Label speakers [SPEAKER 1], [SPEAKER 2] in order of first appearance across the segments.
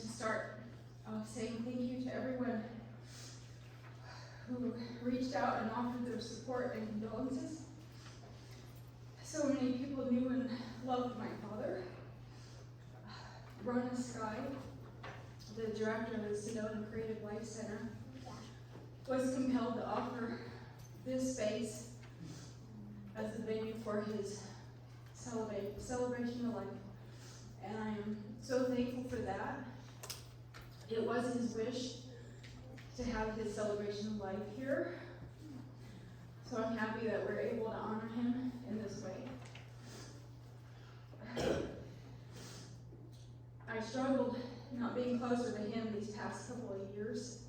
[SPEAKER 1] to start saying thank you to everyone who reached out and offered their support and condolences. So many people knew and loved my father. Rona Sky, the director of the Sedona Creative Life Center, was compelled to offer this space as the venue for his celebration of life. And I am so thankful for that. It was his wish to have his celebration of life here. So I'm happy that we're able to honor him in this way. I struggled not being closer to him these past couple of years.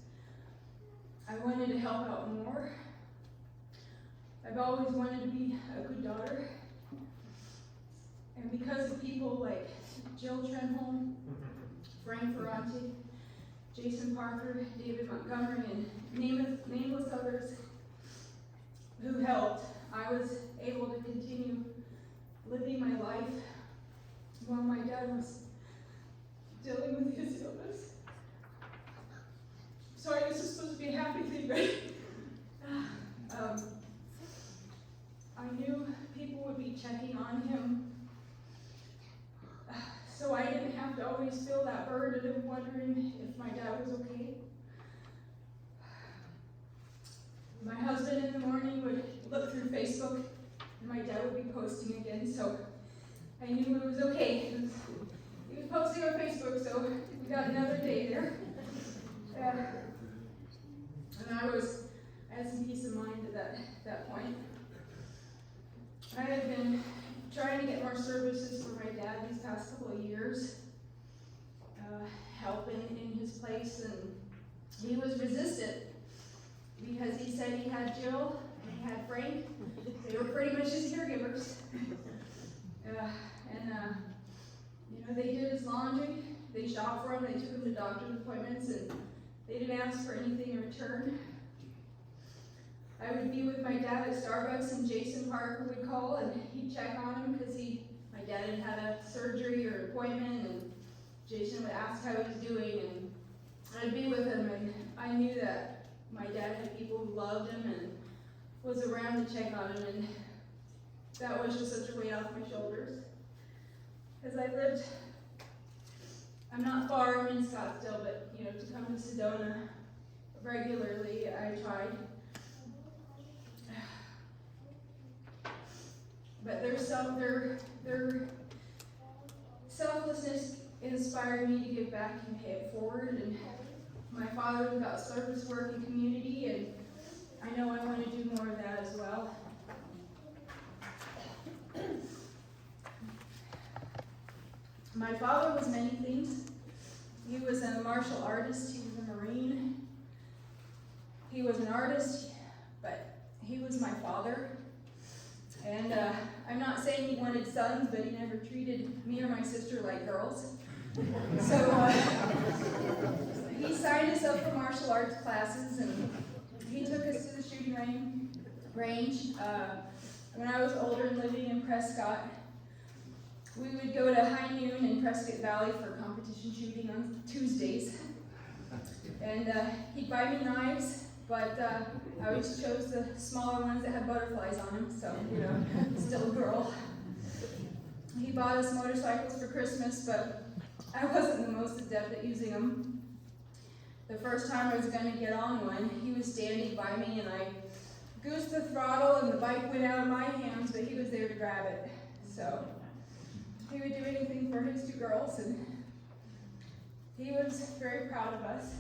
[SPEAKER 1] I wanted to help out more. I've always wanted to be a good daughter. And because of people like Jill Trenholm, Frank Ferranti, Jason Parker, David Montgomery, and nameless others who helped, I was able to continue living my life while my dad was dealing with his illness. Sorry, this is supposed to be a happy thing, right? I knew people would be checking on him, so I didn't have to always feel that burden of wondering if my dad was okay. My husband in the morning would look through Facebook, and my dad would be posting again, so I knew it was okay. He was posting on Facebook, so we got another day there. And I had some peace of mind at that point. I had been trying to get more services for my dad these past couple of years, helping in his place, and he was resistant because he said he had Jill and he had Frank. They were pretty much his caregivers. They did his laundry, they shopped for him, they took him to doctor's appointments, and they didn't ask for anything in return. I would be with my dad at Starbucks, and Jason Parker would call and he'd check on him because my dad had had a surgery or appointment, and Jason would ask how he was doing, and I'd be with him, and I knew that my dad had people who loved him and was around to check on him, and that was just such a weight off my shoulders. As I lived, I'm not far, I'm in Scottsdale, but to come to Sedona regularly, I tried. But their selflessness inspired me to give back and pay it forward. And my father was about service work and community, and I know I want to do more of that as well. My father was many things. He was a martial artist, he was a Marine, he was an artist, but he was my father. And I'm not saying he wanted sons, but he never treated me or my sister like girls. So he signed us up for martial arts classes, and he took us to the shooting range. When I was older and living in Prescott, we would go to High Noon in Prescott Valley for competition shooting on Tuesdays. And he'd buy me knives, but I always chose the smaller ones that had butterflies on them, so, still a girl. He bought us motorcycles for Christmas, but I wasn't the most adept at using them. The first time I was going to get on one, he was standing by me, and I goosed the throttle, and the bike went out of my hands, but he was there to grab it. So he would do anything for his two girls, and he was very proud of us.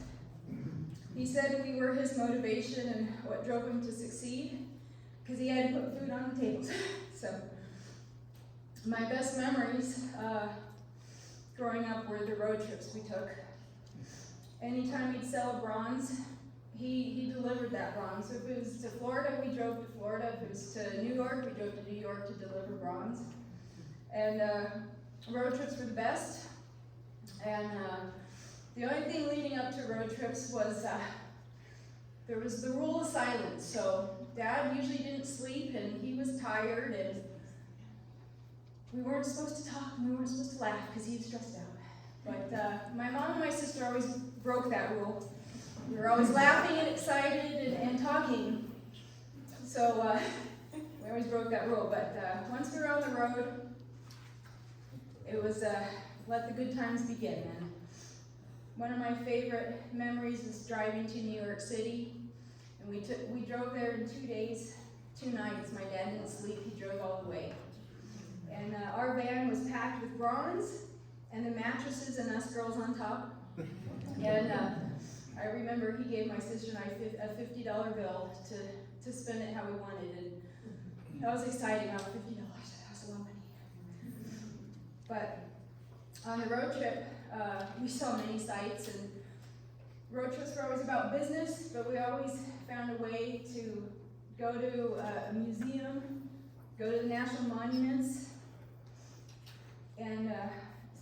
[SPEAKER 1] He said we were his motivation and what drove him to succeed, because he had to put food on the tables. So my best memories growing up were the road trips we took. Anytime he'd sell a bronze, he delivered that bronze. So if it was to Florida, we drove to Florida. If it was to New York, we drove to New York to deliver bronze. And road trips were the best. And the only thing leading up to road trips was there was the rule of silence. So Dad usually didn't sleep, and he was tired, and we weren't supposed to talk, and we weren't supposed to laugh because he was stressed out. But my mom and my sister always broke that rule. We were always laughing and excited and talking. So we always broke that rule. But once we were on the road, it was let the good times begin. And one of my favorite memories was driving to New York City. And we drove there in 2 days, 2 nights. My dad didn't sleep, he drove all the way. And our van was packed with bronze, and the mattresses and us girls on top. And I remember he gave my sister and I a $50 bill to spend it how we wanted. And that was exciting. $50, that was a lot of money. But on the road trip, we saw many sights, and road trips were always about business, but we always found a way to go to a museum, go to the national monuments. And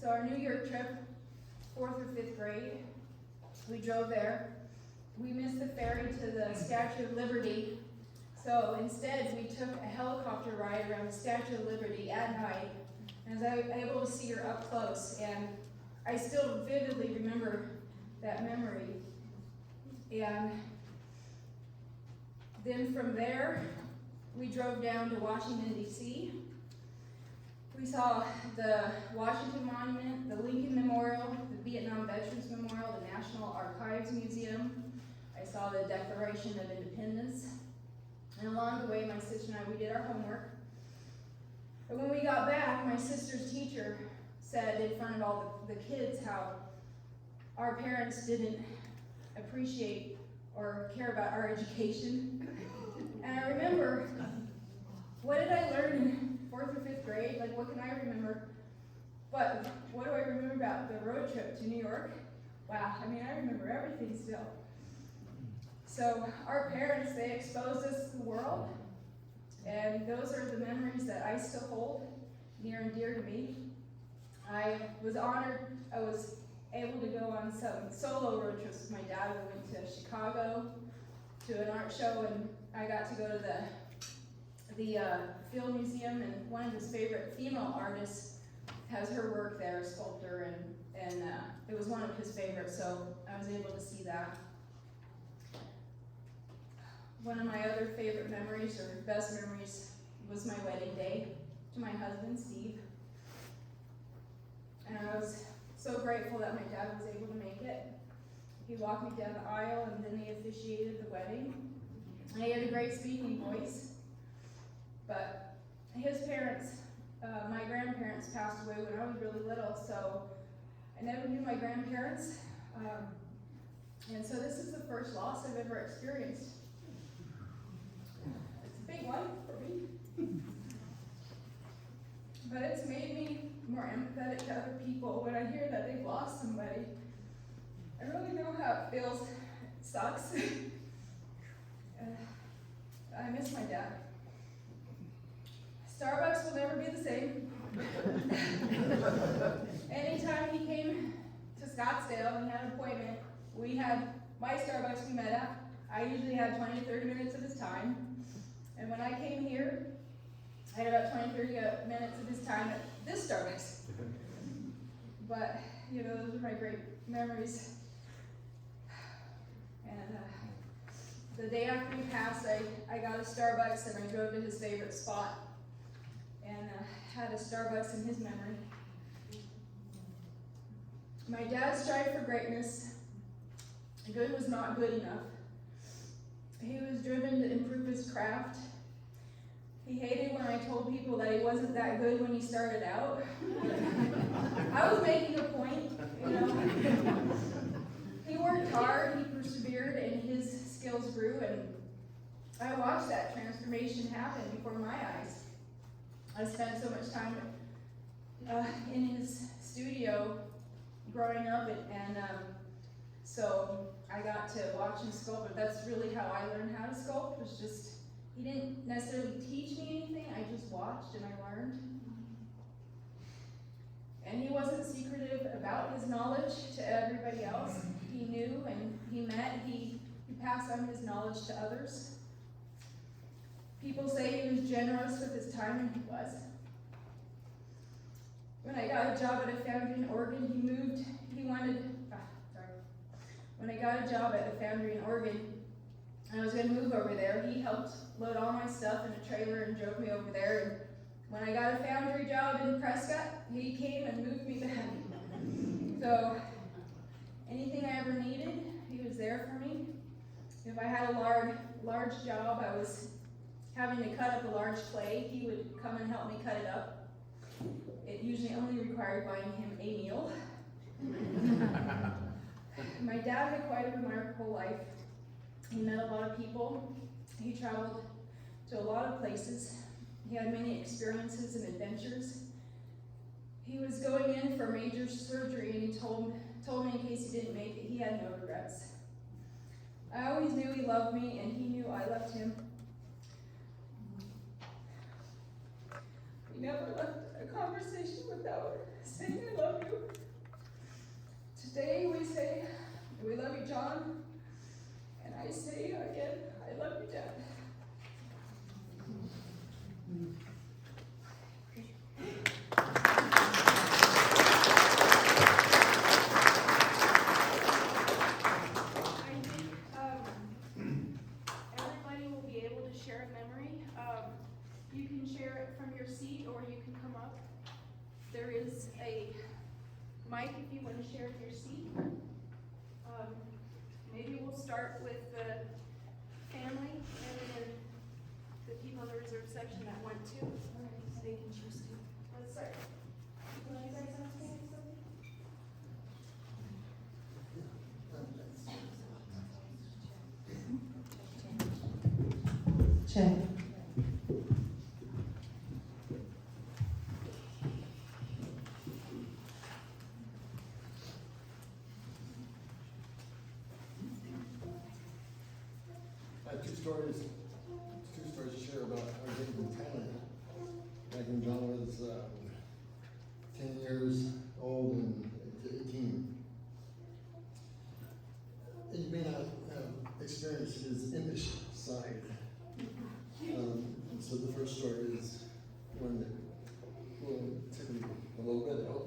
[SPEAKER 1] so our New York trip, 4th or 5th grade, we drove there. We missed the ferry to the Statue of Liberty. So instead, we took a helicopter ride around the Statue of Liberty at night. And I was able to see her up close. And I still vividly remember that memory. And then from there, we drove down to Washington, D.C. We saw the Washington Monument, the Lincoln Memorial, the Vietnam Veterans Memorial, the National Archives Museum. I saw the Declaration of Independence. And along the way, my sister and I, we did our homework. But when we got back, my sister's teacher said in front of all the kids how our parents didn't appreciate or care about our education. And I remember, what did I learn in 4th or 5th grade? Like, what can I remember? But what do I remember about the road trip to New York? Wow, I mean, I remember everything still. So our parents, they exposed us to the world, and those are the memories that I still hold near and dear to me. I was honored. I was able to go on some solo road trips with my dad. We went to Chicago to an art show, and I got to go to the Field Museum, and one of his favorite female artists has her work there, Sculptor, and it was one of his favorites, so I was able to see that. One of my other favorite memories, or best memories, was my wedding day to my husband, Steve. And I was so grateful that my dad was able to make it. He walked me down the aisle, and then he officiated the wedding. And he had a great speaking voice. But his parents, my grandparents, passed away when I was really little, so I never knew my grandparents. And so this is the first loss I've ever experienced. It's a big one for me. But it's made me more empathetic to other people. When I hear that they've lost somebody, I really know how it feels. It sucks. I miss my dad. Starbucks will never be the same. Anytime he came to Scottsdale and he had an appointment, we had my Starbucks we met at. I usually had 20 to 30 minutes of his time. And when I came here, I had about 20, 30 minutes of his time at this Starbucks. But, you know, those are my great memories. And the day after he passed, I got a Starbucks and I drove to his favorite spot and had a Starbucks in his memory. My dad strived for greatness. Good was not good enough. He was driven to improve his craft. He hated when I told people that he wasn't that good when he started out. I was making a point, you know. He worked hard, he persevered, and his skills grew, and I watched that transformation happen before my eyes. I spent so much time in his studio growing up, and so I got to watch him sculpt, but that's really how I learned how to sculpt, was just, he didn't necessarily teach me anything, I just watched and I learned. And he wasn't secretive about his knowledge to everybody else. He knew, and he passed on his knowledge to others. People say he was generous with his time, and he was. When I got a job at a foundry in Oregon, when I got a job at a foundry in Oregon, and I was going to move over there, he helped load all my stuff in a trailer and drove me over there. And when I got a foundry job in Prescott, he came and moved me back. So anything I ever needed, he was there for me. If I had a large job, I was having to cut up a large clay, he would come and help me cut it up. It usually only required buying him a meal. My dad had quite a remarkable life. He met a lot of people. He traveled to a lot of places. He had many experiences and adventures. He was going in for major surgery, and he told me in case he didn't make it, he had no regrets. I always knew he loved me, and he knew I loved him. We never left a conversation without saying I love you. Today we say, we love you, John. And I say again, I love you, Dad.
[SPEAKER 2] Everybody will be able to share a memory. You can share it from your seat, or you can come up. There is a mic if you want to share from your seat. Maybe we'll start with the family and then the people in the reserve section that want to. So they can choose to. Let's start. You guys have to say something?
[SPEAKER 3] Check.
[SPEAKER 4] Two stories to share about our day in Thailand. Back when John was 10 years old and 18. You may not have experienced his impish side. So the first story is one that will take me a little bit out.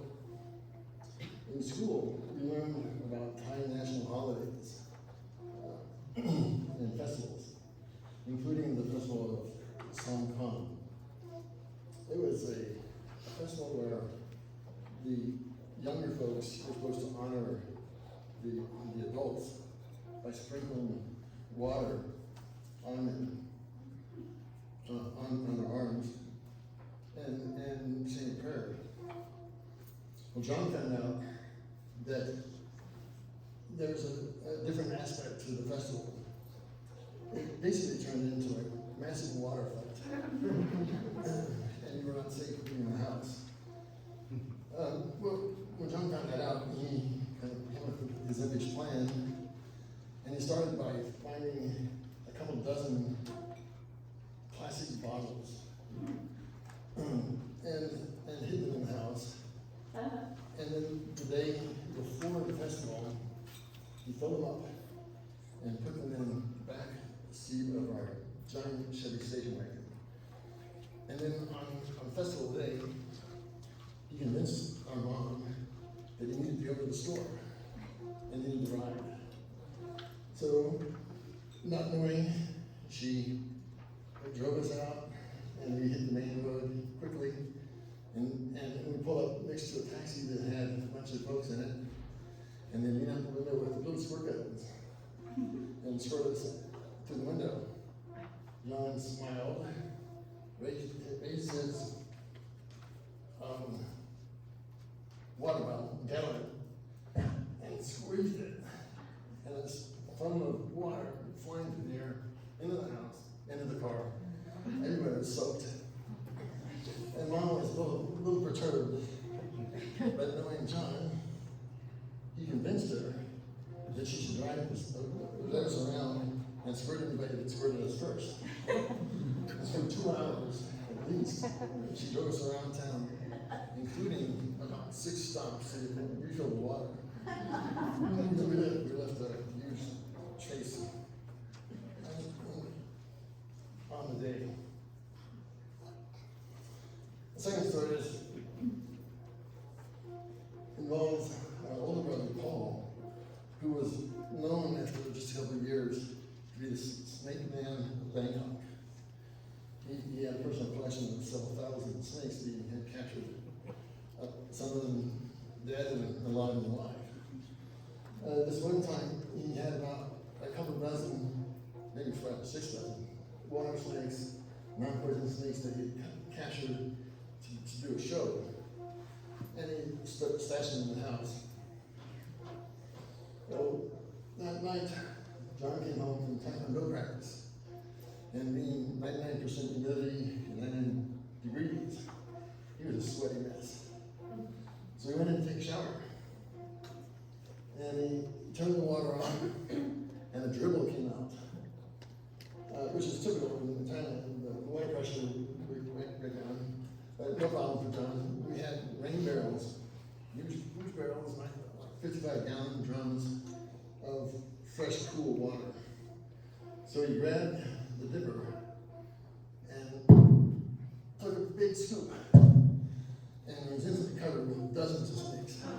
[SPEAKER 4] In school, we learned about Thai national holidays and festivals, including the festival of Songkran. It was a festival where the younger folks were supposed to honor the adults by sprinkling water on them, on their arms, and saying a prayer. Well, John found out that there was a different aspect to the festival. It basically turned into a massive water fight. And you were not safe in your house. Well, when John found that out, he kind of came up with his image plan, and he started by finding a couple dozen plastic bottles and hid them in the house. And then the day before the festival, he filled them up and put them in the back seat of our giant Chevy station wagon. And then on festival day, he convinced our mom that he needed to go to the store and needed to ride. So, not knowing, she drove us out, and we hit the main road quickly, and we pulled up next to a taxi that had a bunch of folks in it, and then leaned out the window with little squirt guns and squirted us through the window. John smiled, raised his water bottle, gallon, and squeezed it, and a foam of water flying through the air, into the house, into the car. Everybody was soaked. And Mom was a little perturbed, but knowing John, he convinced her that she should drive us around and squirt anybody that squirted us first. And for 2 hours, at least, she drove us around town, including about 6 stops so you could refill the water. We left a huge trace on the day. The second story is dead and alive and alive. This one time, he had about a couple dozen, maybe 5 or 6 dozen, water snakes, non-poisonous snakes that he captured to do a show. And he stashed them in the house. So that night, John came home from Taekwondo practice, and being 99% humidity and 99 degrees, he was a sweaty mess. So he went in to take a shower. And he turned the water on, and a dribble came out, which is typical in Thailand. The water pressure went down. No problem for John. We had rain barrels, huge barrels, like 55-gallon drums of fresh, cool water. So he grabbed the dipper and took a big scoop, and it was instantly covered with dozens of snakes. And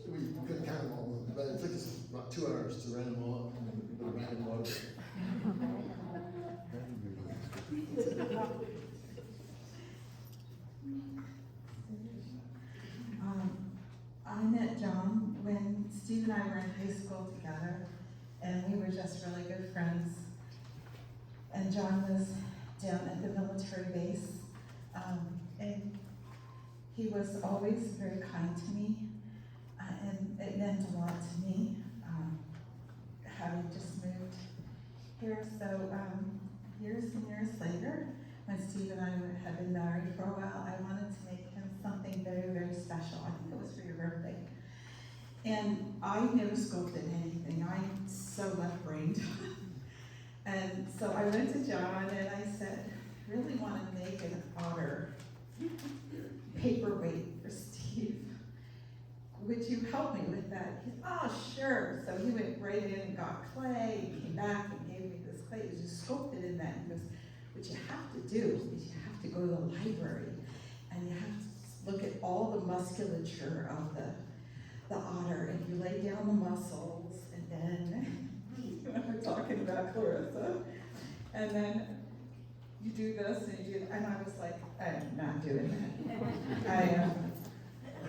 [SPEAKER 4] we couldn't count them all, but it took us about 2 hours to round them all up and put a random water.
[SPEAKER 3] I met John when Steve and I were in high school together, and we were just really good friends. And John was down at the military base, and he was always very kind to me, and it meant a lot to me, having just moved here. So years and years later, when Steve and I had been married for a while, I wanted to make him something very, very special. I think it was for your birthday. And I never sculpted anything. I'm so left-brained. And so I went to John and I said, I really want to make an otter paperweight for Steve. Would you help me with that? He said, oh, sure. So he went right in and got clay, and came back and gave me this clay. It was just sculpted in that. He goes, what you have to do is you have to go to the library and you have to look at all the musculature of the otter, and you lay down the muscles, and then we're talking about Clarissa, and then you do this and you do, and I was like, I'm not doing that. I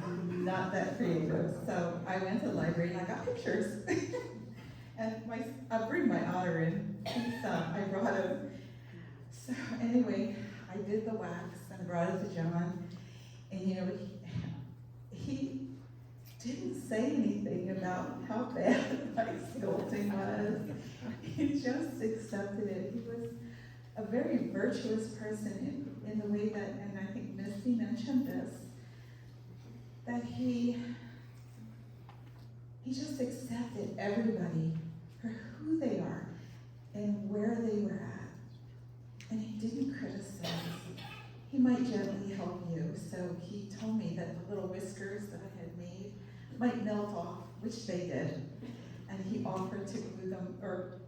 [SPEAKER 3] am not that creative. So I went to the library and I got pictures. And I'll bring my otter in. I brought him. So anyway, I did the wax and I brought it to John. And you know, he didn't say anything about how bad my sculpting was. He just accepted it. He was a very virtuous person in the way that, and I think Misty mentioned this, that he just accepted everybody for who they are and where they were at. And he didn't criticize. He might gently help you. So he told me that the little whiskers that I had made might melt off, which they did. And he offered to glue them, or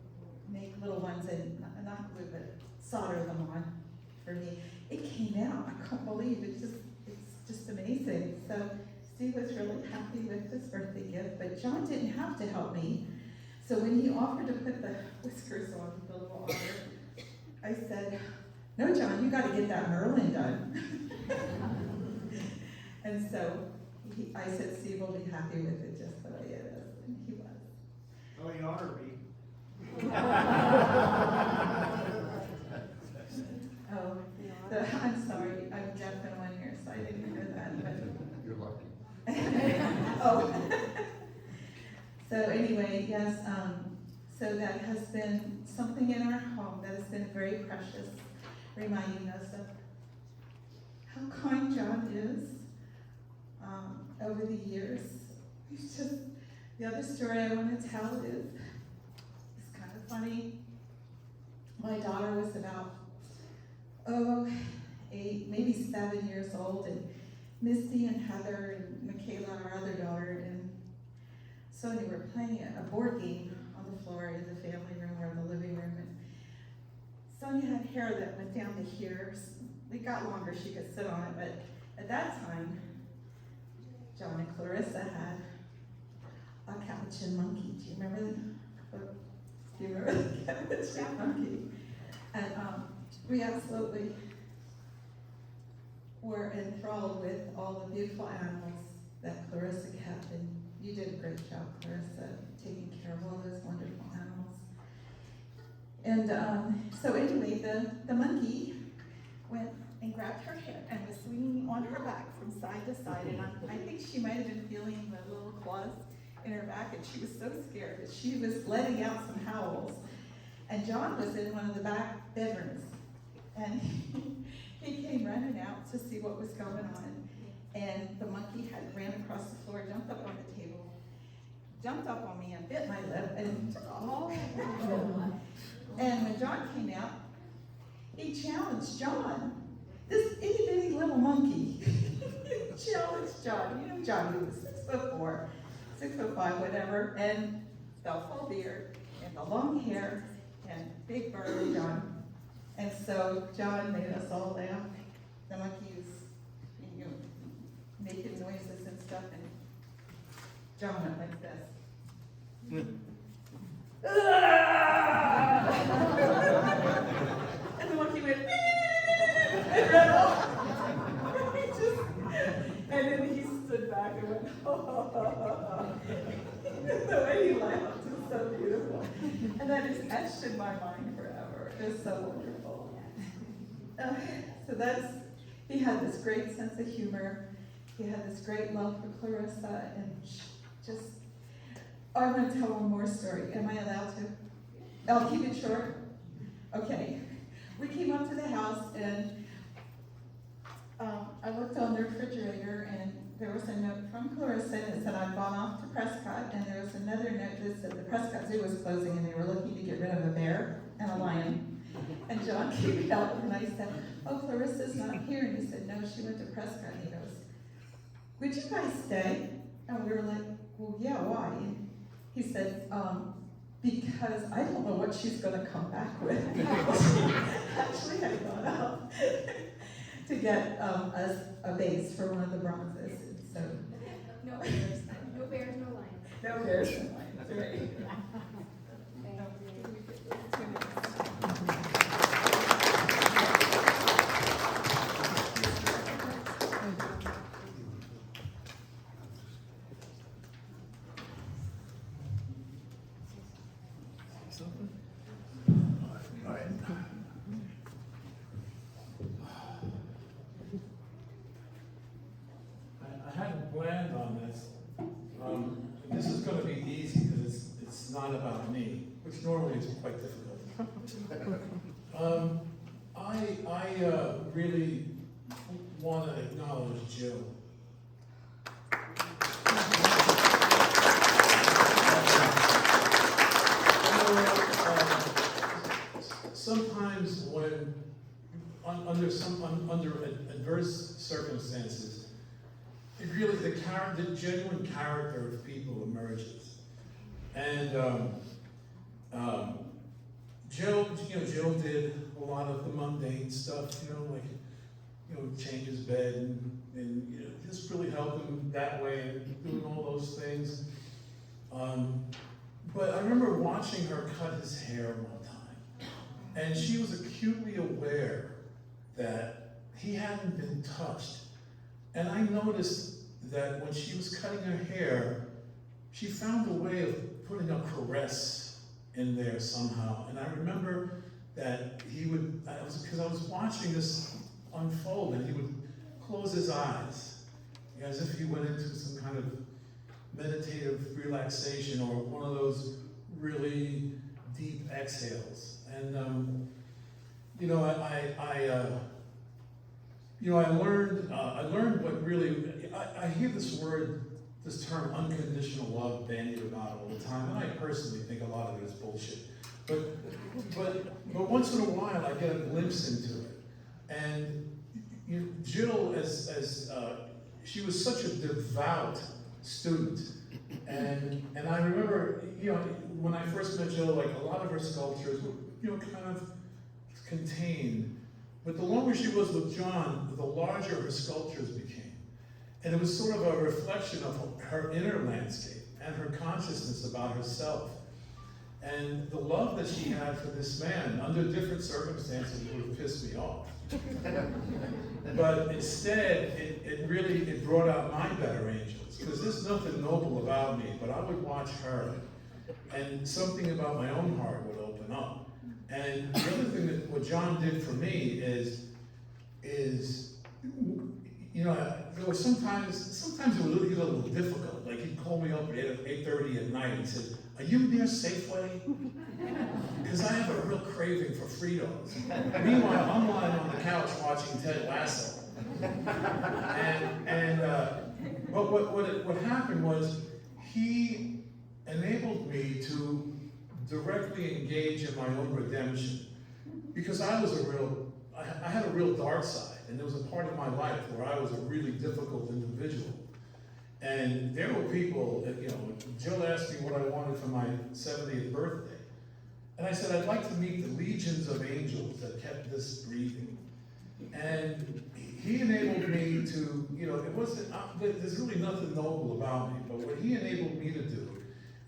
[SPEAKER 3] make little ones and not glue, but solder them on for me. It came out, I can't believe it. It's just amazing. So Steve was really happy with this birthday gift, but John didn't have to help me. So when he offered to put the whiskers on the little otter, I said, no, John, you gotta get that Merlin done. And so I said, Steve will be happy with it just the way it is, and he was.
[SPEAKER 5] Oh, he ought to be.
[SPEAKER 3] I'm sorry, I'm deaf in one ear, so I didn't hear that, but.
[SPEAKER 4] You're lucky.
[SPEAKER 3] Oh. So anyway, yes, so that has been something in our home that has been very precious, reminding us of how kind John is over the years. It's just, the other story I want to tell is kind of funny. My daughter was about, 8, maybe 7 years old, and Misty and Heather and Michaela, our other daughter, and Sonia were playing a board game on the floor in the family room or the living room, and Sonia had hair that went down to here. It got longer, she could sit on it, but at that time, John and Clarissa had a capuchin monkey. Do you remember the capuchin monkey? And we absolutely were enthralled with all the beautiful animals that Clarissa kept, and you did a great job, Clarissa, taking care of all those wonderful animals. And so anyway, the monkey went and grabbed her hair and was swinging on her back from side to side, and I think she might have been feeling the little claws in her back, and she was so scared that she was letting out some howls. And John was in one of the back bedrooms, and he came running out to see what was going on, and the monkey had ran across the floor, jumped up on the table, jumped up on me and bit my lip, and and when John came out, he challenged John, this itty bitty little monkey, challenged John. You know John, he was 6'4", 6'5", whatever, and the full beard, and the long hair, and big burly John. And so John made us all laugh. The monkey was, you know, making noises and stuff, and John went like this. And the monkey went, and ran off. And then he stood back and went, the way he laughed is so beautiful. And that is etched in my mind forever. It's so wonderful. So he had this great sense of humor. He had this great love for Clarissa, and just, I want to tell one more story. Am I allowed to? I'll keep it short. Okay. We came up to the house, and I looked on the refrigerator, and there was a note from Clarissa that said I'd gone off to Prescott, and there was another note that said the Prescott Zoo was closing, and they were looking to get rid of a bear and a lion. And John came out, and I said, oh, Clarissa's not here. And he said, no, she went to Prescott. And he goes, would you guys stay? And we were like, well, yeah, why? And he said, because I don't know what she's going to come back with. She actually had gone out to get us a base for one of the bronzes. So
[SPEAKER 2] No bears, no bears, no lions.
[SPEAKER 3] no bears and lions, right?
[SPEAKER 6] I hadn't planned on this. This is going to be easy because it's not about me, which normally is quite difficult. I really want to acknowledge Jill. Sometimes when under adverse circumstances, it really the genuine character of people emerges, and Jill did a lot of the mundane stuff, like change his bed and just really help him that way and doing all those things. But I remember watching her cut his hair one time, and she was acutely aware that he hadn't been touched. And I noticed that when she was cutting her hair, she found a way of putting a caress in there somehow. And I remember that because I was watching this unfold, and he would close his eyes as if he went into some kind of meditative relaxation or one of those really deep exhales. And I learned what really, I hear this term unconditional love bandied about all the time, and I personally think a lot of it is bullshit. But once in a while I get a glimpse into it. And Jill, as she was such a devout student, and I remember, when I first met Jill, like a lot of her sculptures were, kind of contained. But the longer she was with John, the larger her sculptures became. And it was sort of a reflection of her inner landscape and her consciousness about herself. And the love that she had for this man, under different circumstances, would have pissed me off. But instead, it brought out my better angels, because there's nothing noble about me, but I would watch her, and something about my own heart would open up. And the other thing that what John did for me is, you know, there was sometimes it would get a little difficult. Like he'd call me up at 8:30 at night and said, "Are you near Safeway?" Because I have a real craving for Fritos. Meanwhile, I'm lying on the couch watching Ted Lasso. But what happened was he enabled me to directly engage in my own redemption, because I had a real dark side, and there was a part of my life where I was a really difficult individual. And there were people, you know, Jill asked me what I wanted for my 70th birthday. And I said, I'd like to meet the legions of angels that kept this breathing. And he enabled me to, you know, it wasn't, there's really nothing noble about me, but what he enabled me to do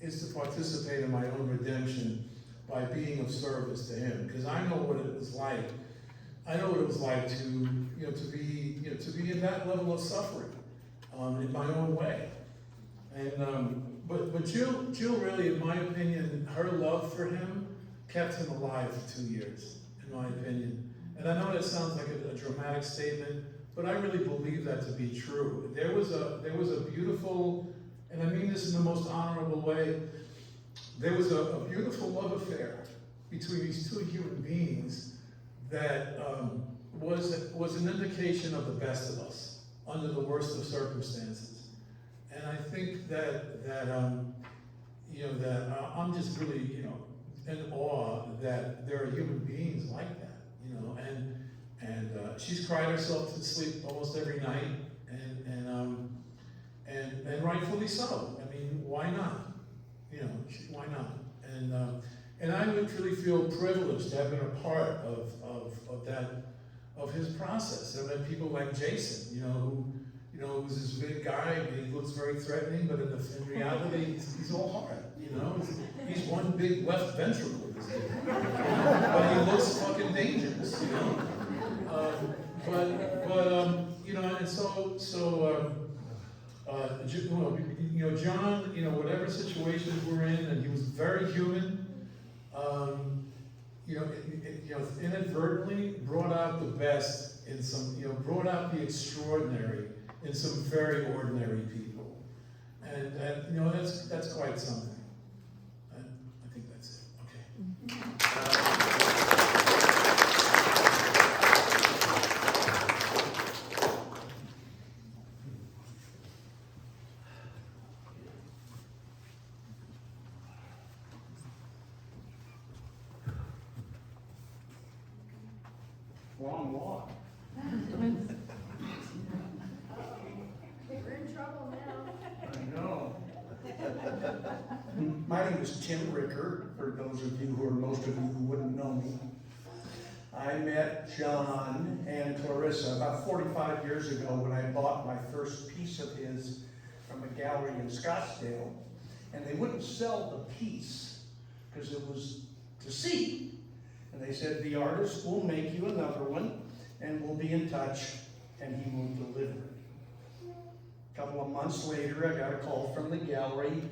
[SPEAKER 6] is to participate in my own redemption by being of service to him. Because I know what it was like. I know what it was like to, you know, to be in that level of suffering in my own way. And but Jill really, in my opinion, her love for him kept him alive for 2 years, in my opinion. And I know that sounds like a dramatic statement, but I really believe that to be true. There was a beautiful, and I mean this in the most honorable way, there was a beautiful love affair between these two human beings that was an indication of the best of us under the worst of circumstances. And I think that you know, that I'm just really, you know, in awe that there are human beings like that, you know. And she's cried herself to sleep almost every night, and rightfully so. I mean, why not? You know, why not? And I would really feel privileged to have been a part of his process. There were people like Jason, you know, who was this big guy, and he looks very threatening, but in reality, he's all heart, you know. He's one big left ventricle, this dude. But he looks fucking dangerous, you know. You know, and you know, John, you know, whatever situations we're in, and he was very human. You know, inadvertently brought out the best in some, you know, brought out the extraordinary in some very ordinary people, and you know, that's quite something. I think that's it. Okay.
[SPEAKER 5] Long walk.
[SPEAKER 2] We're in trouble now.
[SPEAKER 5] I know. My name is Tim Ricker, for those of you who are most of you who wouldn't know me. I met John and Clarissa about 45 years ago when I bought my first piece of his from a gallery in Scottsdale, and they wouldn't sell the piece because it was to see. And they said, the artist will make you another one, and we'll be in touch, and he will deliver it. A couple of months later, I got a call from the gallery,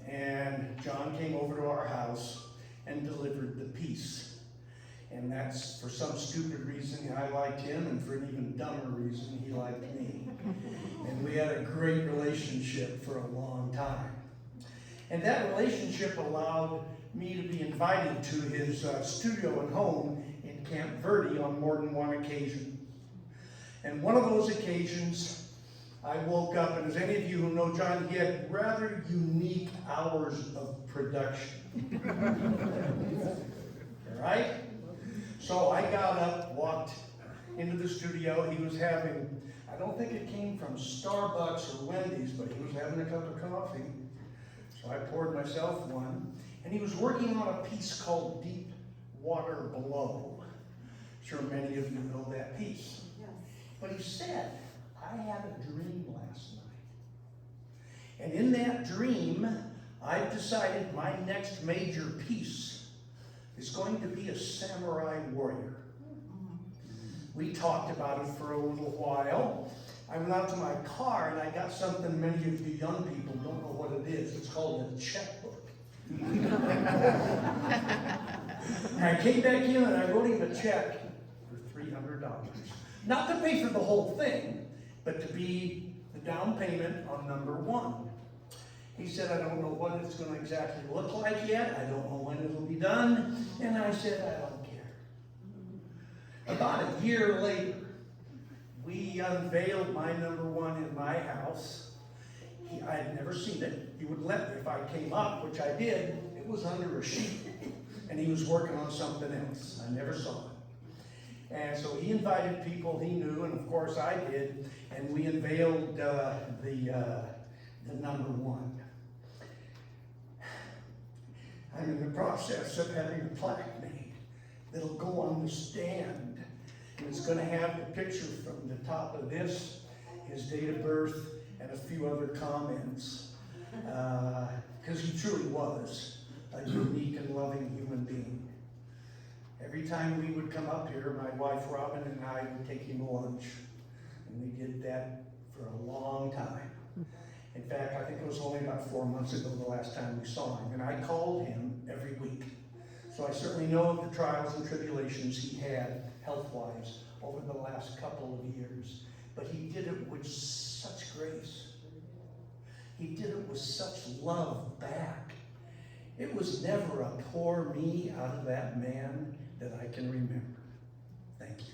[SPEAKER 5] and John came over to our house and delivered the piece. And that's, for some stupid reason, I liked him, and for an even dumber reason, he liked me. And we had a great relationship for a long time. And that relationship allowed me to be invited to his studio and home in Camp Verde on more than one occasion. And one of those occasions, I woke up, and as any of you who know John, he had rather unique hours of production. All right? So I got up, walked into the studio. He was having, I don't think it came from Starbucks or Wendy's, but he was having a cup of coffee. So I poured myself one. And he was working on a piece called Deep Water Below. I'm sure many of you know that piece.
[SPEAKER 2] Yes.
[SPEAKER 5] But he said, I had a dream last night. And in that dream, I've decided my next major piece is going to be a samurai warrior. We talked about it for a little while. I went out to my car and I got something many of you young people don't know what it is. It's called a checkbook. And I came back in and I wrote him a check for $300. Not to pay for the whole thing, but to be the down payment on number 1. He said, I don't know what it's going to exactly look like yet. I don't know when it'll be done. And I said, I don't care. About a year later, we unveiled my number 1 in my house. I had never seen it. He would let me if I came up, which I did. It was under a sheet. And he was working on something else. I never saw it. And so he invited people he knew, and of course I did. And we unveiled the number 1. I'm in the process of having a plaque made that'll go on the stand. And it's going to have the picture from the top of this, his date of birth, and a few other comments. Because he truly was a unique and loving human being. Every time we would come up here, my wife Robin and I would take him to lunch. And we did that for a long time. In fact, I think it was only about 4 months ago the last time we saw him. And I called him every week. So I certainly know of the trials and tribulations he had health-wise over the last couple of years. But he did it with such grace. He did it with such love back. It was never a poor me out of that man that I can remember. Thank you.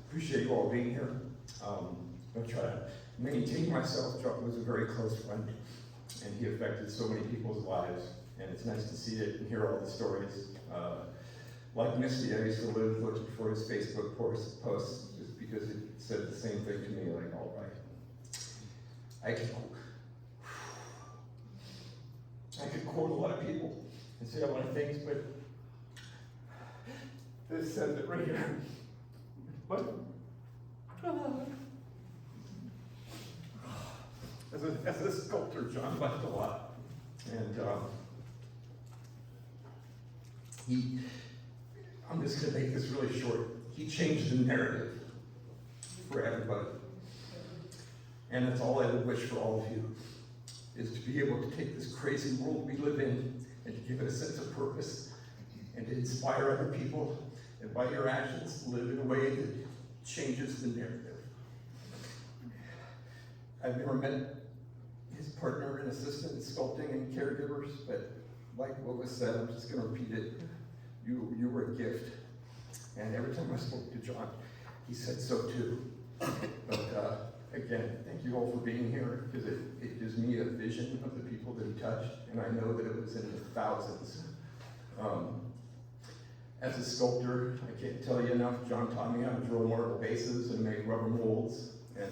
[SPEAKER 7] Appreciate you all being here. I'm going to try to maintain myself. Chuck was a very close friend, and he affected so many people's lives. And it's nice to see it and hear all the stories. Like Misty, I used to live looking for his Facebook posts just because it said the same thing to me, like, all right, I could quote a lot of people and say a lot of things, but this says it right here. What? As a sculptor, John left a lot. And I'm just going to make this really short. He changed the narrative for everybody. And that's all I would wish for all of you, is to be able to take this crazy world we live in and to give it a sense of purpose and to inspire other people, and by your actions, live in a way that changes the narrative. I've never met his partner and assistant in sculpting and caregivers, but like what was said, I'm just going to repeat it. You were a gift. And every time I spoke to John, he said so too. But again, thank you all for being here, because it gives me a vision of the people that he touched, and I know that it was in the thousands. As a sculptor, I can't tell you enough, John taught me how to draw marble bases and make rubber molds, and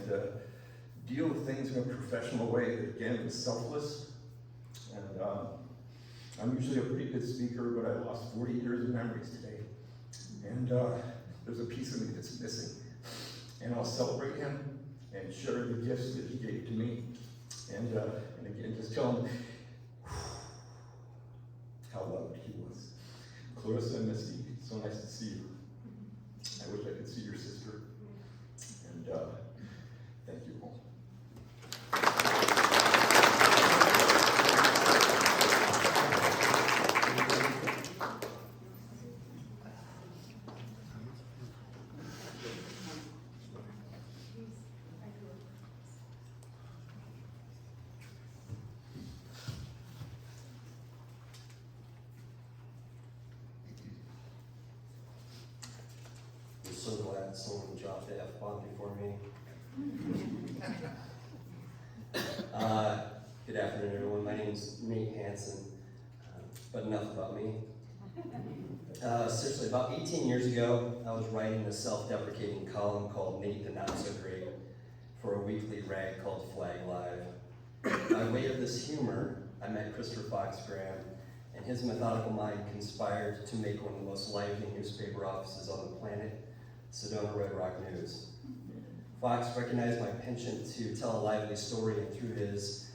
[SPEAKER 7] deal with things in a professional way that, again, was selfless. And I'm usually a pretty good speaker, but I lost 40 years of memories today. And there's a piece of me that's missing. And I'll celebrate him and share the gifts that he gave to me. And again, just tell him how loved he was. Clarissa and Misty, so nice to see you. I wish I could see your sister. And thank you all.
[SPEAKER 8] I'm so glad someone dropped the F-bomb before me. Good afternoon, everyone. My name is Nate Hansen, but enough about me. Seriously, about 18 years ago, I was writing a self-deprecating column called Nate the Not So Great for a weekly rag called Flag Live. By way of this humor, I met Christopher Fox Graham and his methodical mind conspired to make one of the most lively newspaper offices on the planet, Sedona Red Rock News. Fox recognized my penchant to tell a lively story, and through his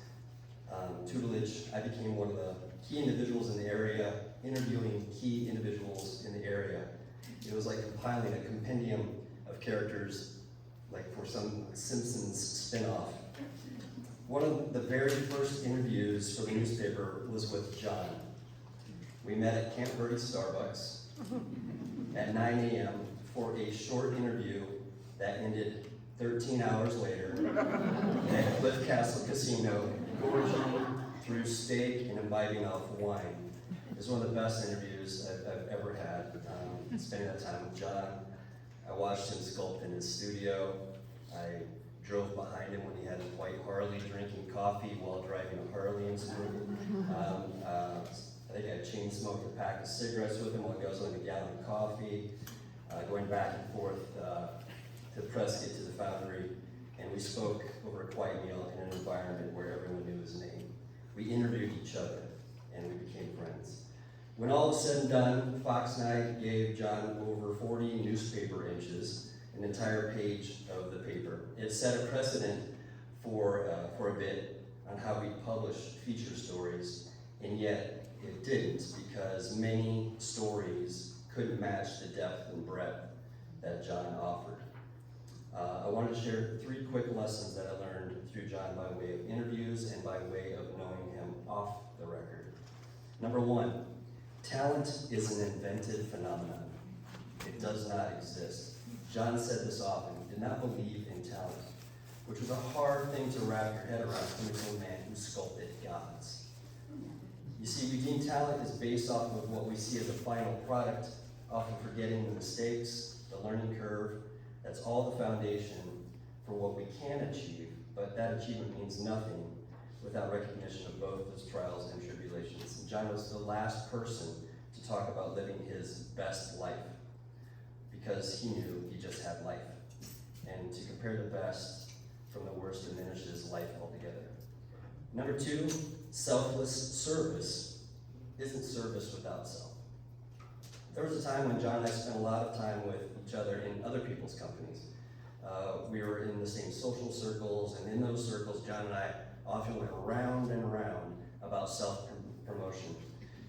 [SPEAKER 8] tutelage, I became one of the key individuals in the area, interviewing key individuals in the area. It was like compiling a compendium of characters, like for some Simpsons spin-off. One of the very first interviews for the newspaper was with John. We met at Camp Verde Starbucks at 9 a.m. for a short interview that ended 13 hours later at Cliff Castle Casino, gorging through steak and imbibing off wine. It was one of the best interviews I've ever had, spending that time with John. I watched him sculpt in his studio. I drove behind him when he had his white Harley, drinking coffee while driving a Harley in Sedona. I think I chain smoked a pack of cigarettes with him while guzzling a gallon of coffee, going back and forth to Prescott to the foundry, and we spoke over a quiet meal in an environment where everyone knew his name. We interviewed each other, and we became friends. When all was said and done, Fox and I gave John over 40 newspaper inches, an entire page of the paper. It set a precedent for a bit on how we published feature stories, and yet it didn't, because many stories couldn't match the depth and breadth that John offered. I wanted to share 3 quick lessons that I learned through John by way of interviews and by way of knowing him off the record. Number 1, talent is an invented phenomenon. It does not exist. John said this often. He did not believe in talent, which was a hard thing to wrap your head around coming from a man who sculpted gods. You see, we deem talent is based off of what we see as a final product, often forgetting the mistakes, the learning curve. That's all the foundation for what we can achieve, but that achievement means nothing without recognition of both those trials and tribulations. And John was the last person to talk about living his best life, because he knew he just had life. And to compare the best from the worst diminishes life altogether. Number 2, selfless service isn't service without self. There was a time when John and I spent a lot of time with each other in other people's companies. We were in the same social circles, and in those circles, John and I often went round and round about self-promotion.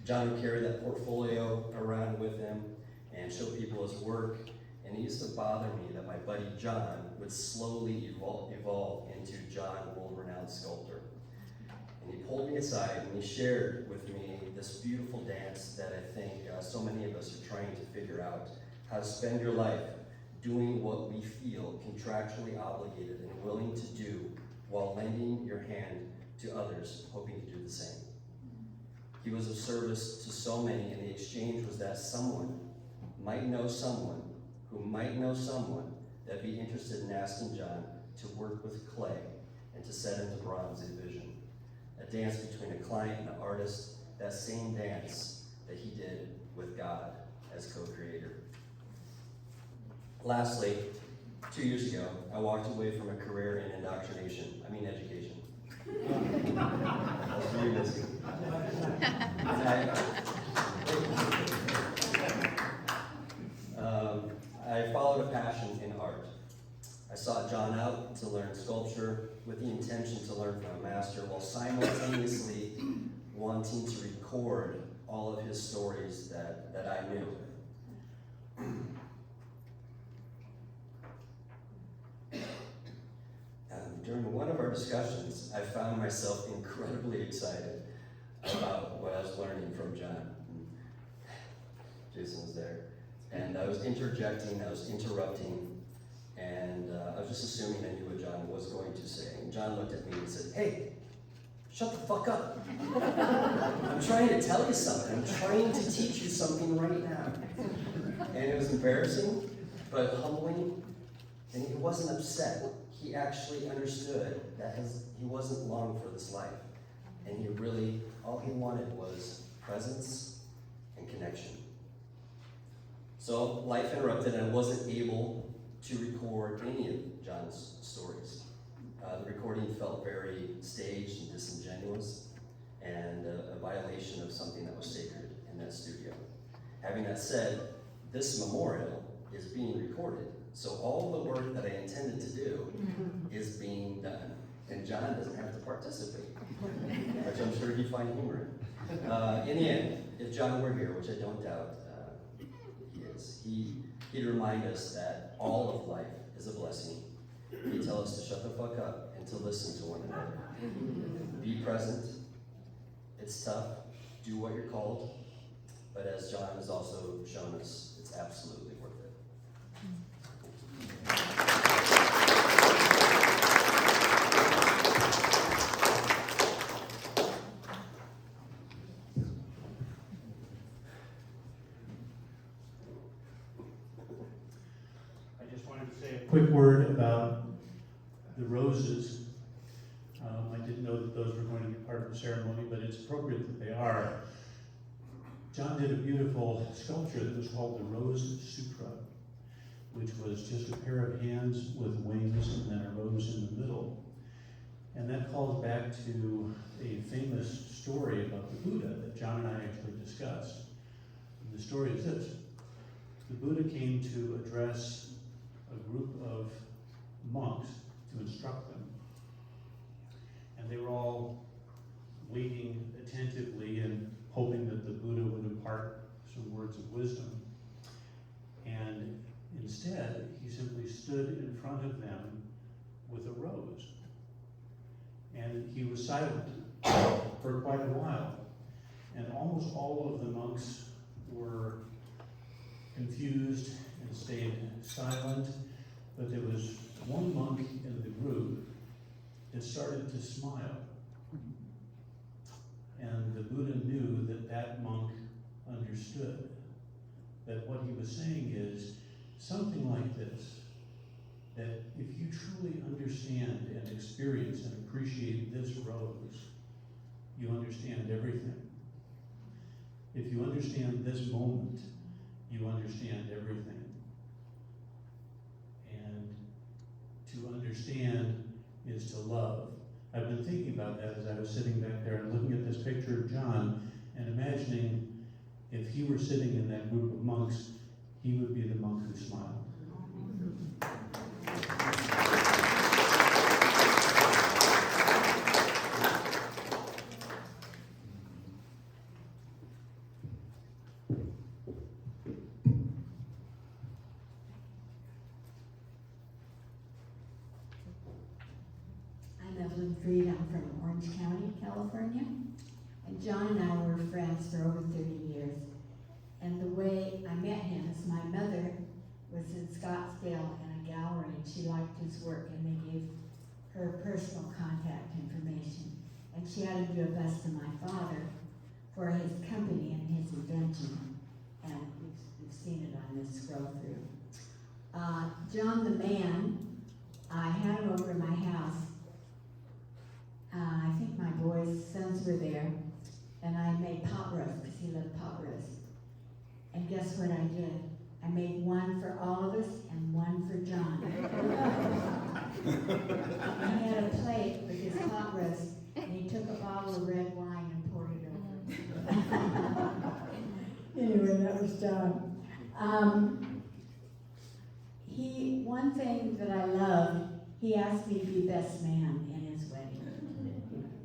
[SPEAKER 8] John would carry that portfolio around with him and show people his work, and it used to bother me that my buddy John would slowly evolve into John, world-renowned sculptor. And he pulled me aside and he shared with me this beautiful dance that I think so many of us are trying to figure out, how to spend your life doing what we feel contractually obligated and willing to do while lending your hand to others, hoping to do the same. He was of service to so many, and the exchange was that someone might know someone who might know someone that'd be interested in asking John to work with clay and to set into bronze a vision. A dance between a client and an artist, that same dance that he did with God as co-creator. Lastly, 2 years ago, I walked away from a career in education. I was very busy. I followed a passion in art. I sought John out to learn sculpture with the intention to learn from a master, while simultaneously wanting to record all of his stories that I knew. During one of our discussions, I found myself incredibly excited about what I was learning from John. Jason was there. And I was interjecting, I was interrupting, and I was just assuming I knew what John was going to say. And John looked at me and said, "Hey, shut the fuck up. I'm trying to tell you something. I'm trying to teach you something right now." And it was embarrassing, but humbling, and he wasn't upset. He actually understood that he wasn't long for this life. And he really, all he wanted was presence and connection. So life interrupted, and I wasn't able to record any of John's stories. The recording felt very staged and disingenuous. and a violation of something that was sacred in that studio. Having that said, this memorial is being recorded, so all the work that I intended to do is being done, and John doesn't have to participate, which I'm sure he'd find humor in. In the end, if John were here, which I don't doubt he is, he'd remind us that all of life is a blessing. He'd tell us to shut the fuck up and to listen to one another. Be present. It's tough. Do what you're called. But as John has also shown us, it's absolutely worth it.
[SPEAKER 9] I just wanted to say a quick word about the roses. I didn't know that those were going to be part of the ceremony, but it's appropriate that they are. John did a beautiful sculpture that was called the Rose Sutra, which was just a pair of hands with wings and then a rose in the middle. And that calls back to a famous story about the Buddha that John and I actually discussed. And the story is this. The Buddha came to address a group of monks to instruct them. And they were all waiting attentively and hoping that the Buddha would impart some words of wisdom. And instead, he simply stood in front of them with a rose. And he was silent for quite a while. And almost all of the monks were confused and stayed silent, but there was one monk in the group that started to smile. And the Buddha knew that that monk understood that what he was saying is something like this, that if you truly understand and experience and appreciate this rose, you understand everything. If you understand this moment, you understand everything. And to understand is to love. I've been thinking about that as I was sitting back there and looking at this picture of John and imagining if he were sitting in that group of monks, he would be the monk who smiled.
[SPEAKER 10] I'm from Orange County, California, and John and I were friends for over 30 years. And the way I met him is my mother was in Scottsdale in a gallery, and she liked his work, and they gave her personal contact information. And she had him do a bust of my father for his company and his invention. And we've seen it on this scroll through. John the man, I had him over at my house. I think my boys' sons were there, and I made pot roast because he loved pot roast. And guess what I did? I made one for all of us and one for John. He had a plate with his pot roast, and he took a bottle of red wine and poured it over. Anyway, that was John. One thing that I loved, he asked me to be best man in his wedding.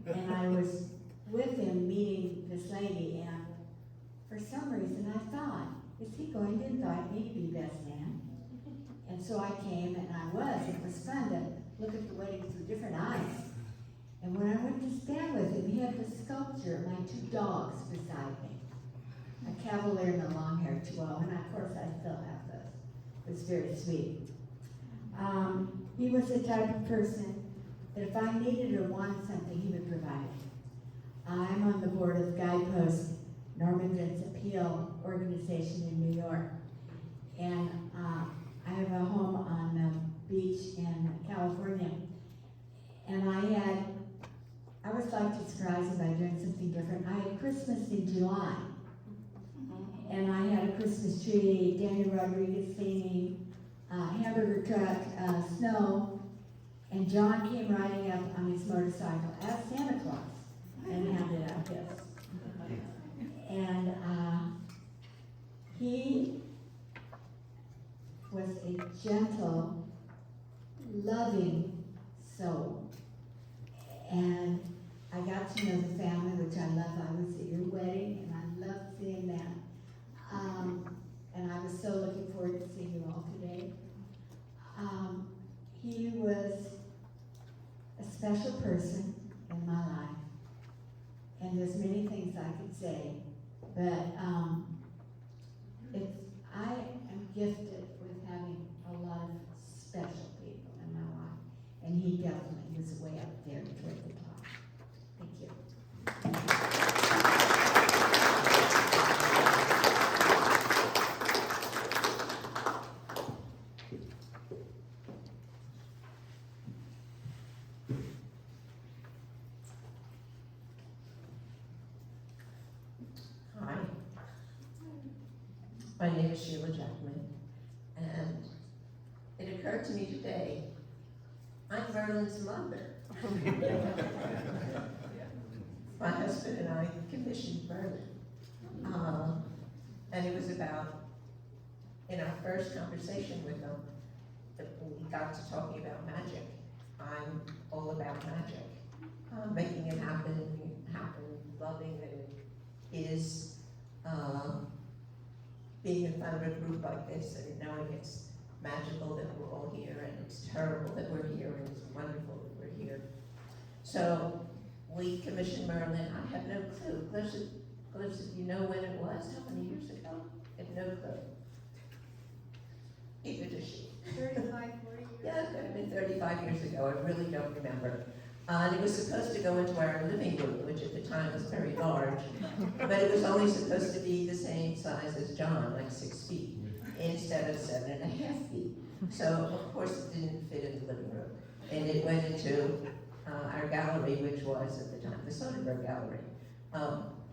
[SPEAKER 10] And I was with him meeting this lady, and for some reason I thought, is he going to invite me to be best man? And so I came, and I was. It was fun to look at the wedding through different eyes. And when I went to stand with him, he had the sculpture of my two dogs beside me. A cavalier and a long-haired chihuahua, and of course I still have those. It was very sweet. He was the type of person that if I needed or wanted something, he would provide it. I'm on the board of Guidepost, Norman Vinc's appeal organization in New York. And I have a home on the beach in California. And I always like to surprise him by doing something different. I had Christmas in July. And I had a Christmas tree, Daniel Rodriguez singing, hamburger truck, snow, and John came riding up on his motorcycle as Santa Claus. and handed out gifts. And he was a gentle, loving soul. And I got to know the family, which I love. I was at your wedding, and I loved seeing that. And I was so looking forward to seeing you all today. He was a special person in my life, and there's many things I could say, but I am gifted with having a lot of special people in my life, and he definitely was way up there toward the top. Thank you.
[SPEAKER 11] Hi. My name is Sheila Jackman, and it occurred to me today, I'm Merlin's mother. My husband and I commissioned Merlin. And it was about, in our first conversation with him, that we got to talking about magic. I'm all about magic, making it happen, loving that it is, being in front of a group like this and knowing it's magical that we're all here, and it's terrible that we're here, and it's wonderful that we're here. So we commissioned Merlin. I have no clue. Clarissa, do you know when it was? How many years ago? I have no clue. Neither does she.
[SPEAKER 2] 35, 40 years.
[SPEAKER 11] Yeah, it could have been 35 years ago. I really don't remember. And it was supposed to go into our living room, which at the time was very large, but it was only supposed to be the same size as John, like 6 feet, instead of 7.5 feet. So, of course, it didn't fit in the living room. And it went into our gallery, which was at the time the Soderberg gallery,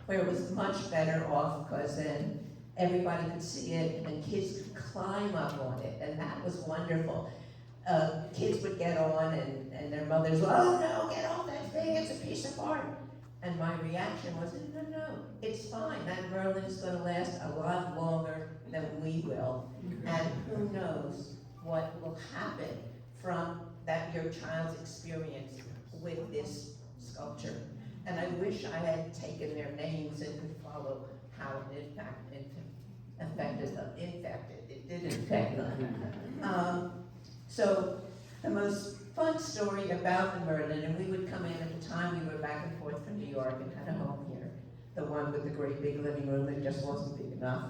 [SPEAKER 11] where it was much better off because then everybody could see it and kids could climb up on it, and that was wonderful. Kids would get on and their mothers would, oh no, get off that thing, it's a piece of art. And my reaction was, no, it's fine. That Merlin is going to last a lot longer than we will. And who knows what will happen from that your child's experience with this sculpture. And I wish I had taken their names and could follow how it affected them. It did infect them. So the most fun story about the Merlin, and we would come in at the time we were back and forth from New York and had a home here, the one with the great big living room that just wasn't big enough.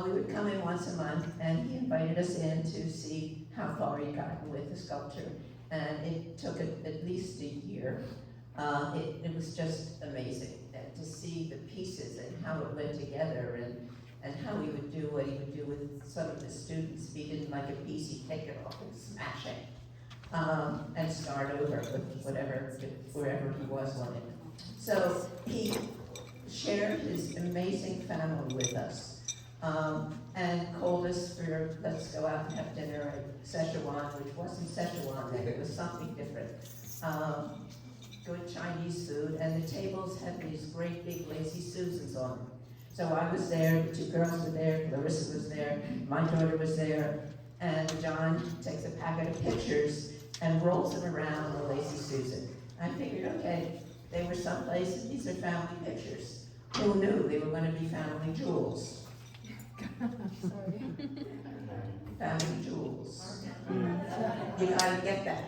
[SPEAKER 11] We would come in once a month, and he invited us in to see how far he'd gotten with the sculpture. And it took at least a year. It was just amazing to see the pieces and how it went together, and how he would do what he would do with some of the students. If he didn't like a piece, he'd take it off and smash it, and start over with wherever he was on it. So he shared his amazing family with us, and called us for, let's go out and have dinner at Szechuan, which wasn't Szechuan then, it was something different. Good Chinese food, and the tables had these great big lazy Susans on them. So I was there, the 2 girls were there, Clarissa was there, my daughter was there, and John takes a packet of pictures and rolls them around on the lazy Susan. I figured, okay, they were someplace, and these are family pictures. Who knew they were going to be family jewels? Family jewels. You gotta get that.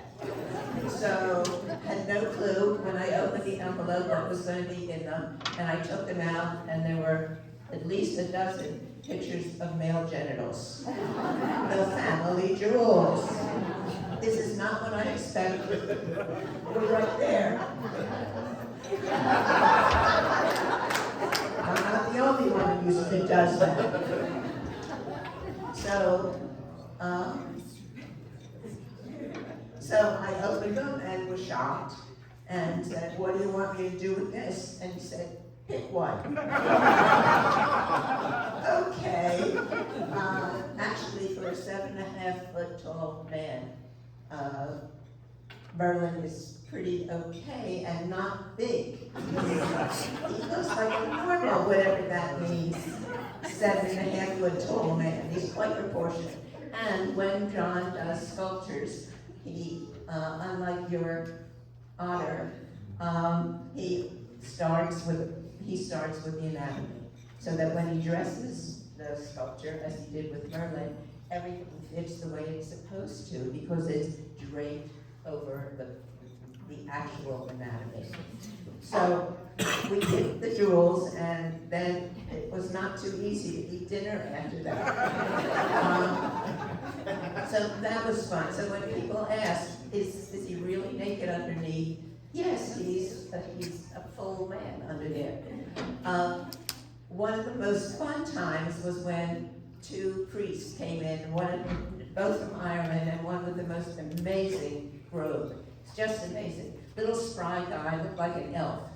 [SPEAKER 11] So, had no clue when I opened the envelope what was going to be in them, and I took them out, and there were at least a dozen pictures of male genitals. The family jewels. This is not what I expected. We're right there. I'm not the only one who does that. So I opened them and was shocked and said, what do you want me to do with this? And he said, pick one. Okay. Actually, for a 7.5 foot tall man, Merlin is pretty okay and not big. He looks like a normal, whatever that means, 7.5 foot tall man. He's quite proportionate. And when John does sculptures, he, unlike your otter, he starts with the anatomy, so that when he dresses the sculpture, as he did with Merlin, everything fits the way it's supposed to, because it's draped over the actual anatomy. So we did the jewels, and then it was not too easy to eat dinner after that. So that was fun. So when people ask, is he really naked underneath? Yes, he's a full man under there. One of the most fun times was when 2 priests came in, both from Ireland, and one with the most amazing robe. It's just amazing. Little spry guy, looked like an elf.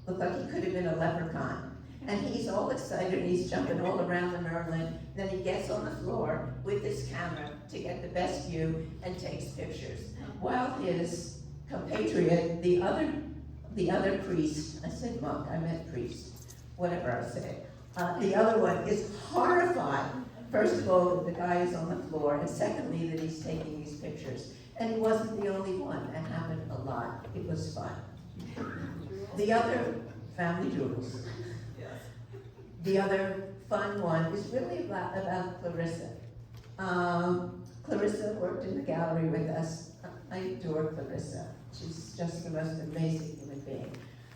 [SPEAKER 11] Looked like he could have been a leprechaun. And he's all excited, he's jumping all around the Merlin. Then he gets on the floor with his camera to get the best view and takes pictures. While his compatriot, the other priest, I said monk, I meant priest, whatever I said. The other one is horrified. First of all, the guy is on the floor, and secondly, that he's taking these pictures. And he wasn't the only one. That happened a lot. It was fun. The other family jewels. The other fun one is really about Clarissa. Clarissa worked in the gallery with us. I adore Clarissa. She's just the most amazing human being.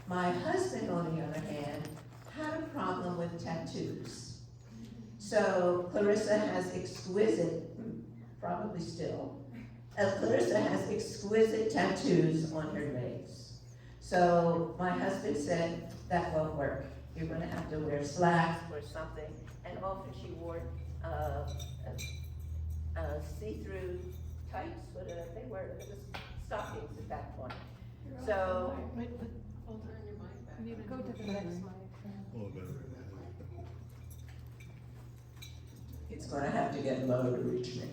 [SPEAKER 11] My husband, on the other hand, had a problem with tattoos. So Clarissa has probably still, Clarissa has exquisite tattoos on her legs. So my husband said, that won't work. You're gonna have to wear slacks or something. And often she wore see-through tights, they were, it was stockings at that point. So,
[SPEAKER 2] Go to the next slide.
[SPEAKER 11] it's gonna have to get low to reach me.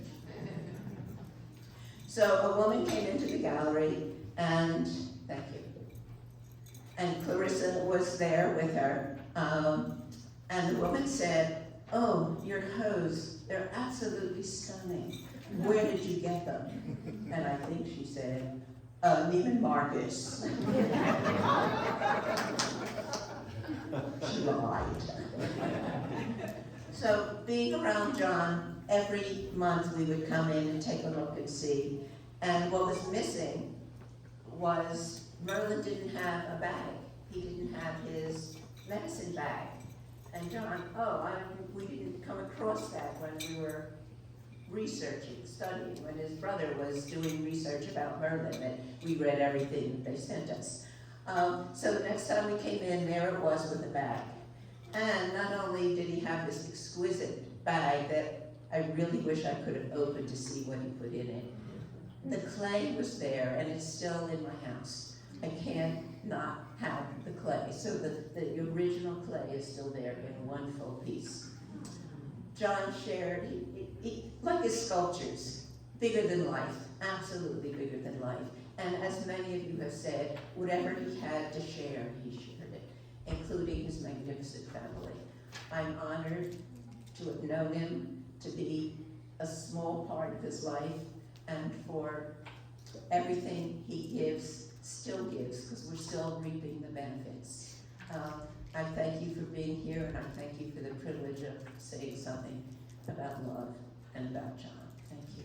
[SPEAKER 11] So a woman came into the gallery, and thank you. And Clarissa was there with her, and the woman said, "Oh, your hose, they're absolutely stunning. Where did you get them?" And I think she said, Neiman Marcus. She lied. So being around John, every month we would come in and take a look and see. And what was missing was Merlin didn't have a bag. He didn't have his medicine bag. And John, we didn't come across that when we were researching, studying, when his brother was doing research about Merlin, and we read everything they sent us. So the next time we came in, there it was with the bag. And not only did he have this exquisite bag that I really wish I could have opened to see what he put in it, the clay was there, and it's still in my house. I can't not have the clay. So the original clay is still there in one full piece. John shared, he like his sculptures, bigger than life, absolutely bigger than life. And as many of you have said, whatever he had to share, he shared it, including his magnificent family. I'm honored to have known him, to be a small part of his life, and for everything he gives, still gives, because we're still reaping the benefits. I thank you for being here, and I thank you for the privilege of saying something about love and about John. Thank you.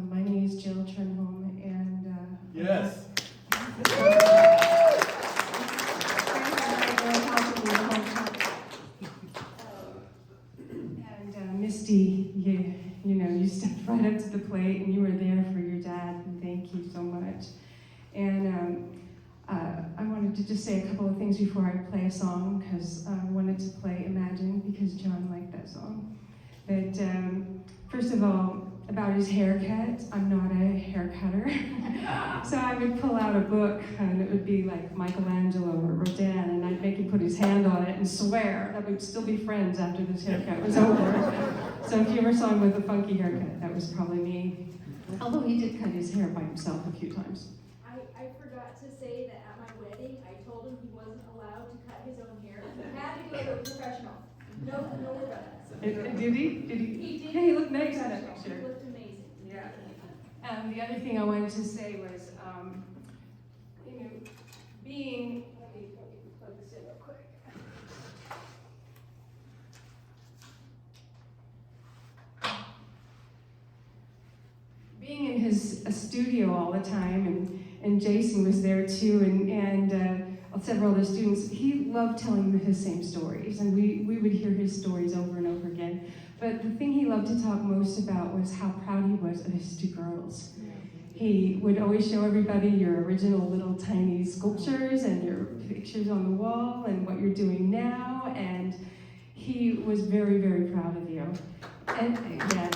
[SPEAKER 2] My name is Jill Trenholm, and
[SPEAKER 6] Yes.
[SPEAKER 2] And Misty, you stepped right up to the plate, and you were there for your dad, and thank you so much. And to just say a couple of things before I play a song, because I wanted to play Imagine, because John liked that song. But first of all, about his haircut, I'm not a hair cutter. So I would pull out a book, and it would be like Michelangelo or Rodin, and I'd make him put his hand on it and swear that we'd still be friends after this haircut was over. So if you ever saw him with a funky haircut, that was probably me. Although he did cut his hair by himself a few times.
[SPEAKER 1] I forgot to say that at my wedding, I told him he wasn't allowed to cut his own hair. He had to go to a professional. No regrets.
[SPEAKER 2] Did he? Did he?
[SPEAKER 1] He did.
[SPEAKER 2] Yeah, he looked nice in that picture.
[SPEAKER 1] He looked amazing.
[SPEAKER 2] Yeah. The other thing I wanted to say was, you know, being, let me plug this in real quick. Being in his studio all the time, and Jason was there too, and several other students, he loved telling his same stories, and we would hear his stories over and over again. But the thing he loved to talk most about was how proud he was of his two girls. He would always show everybody your original little tiny sculptures and your pictures on the wall and what you're doing now, and he was very, very proud of you. And yes.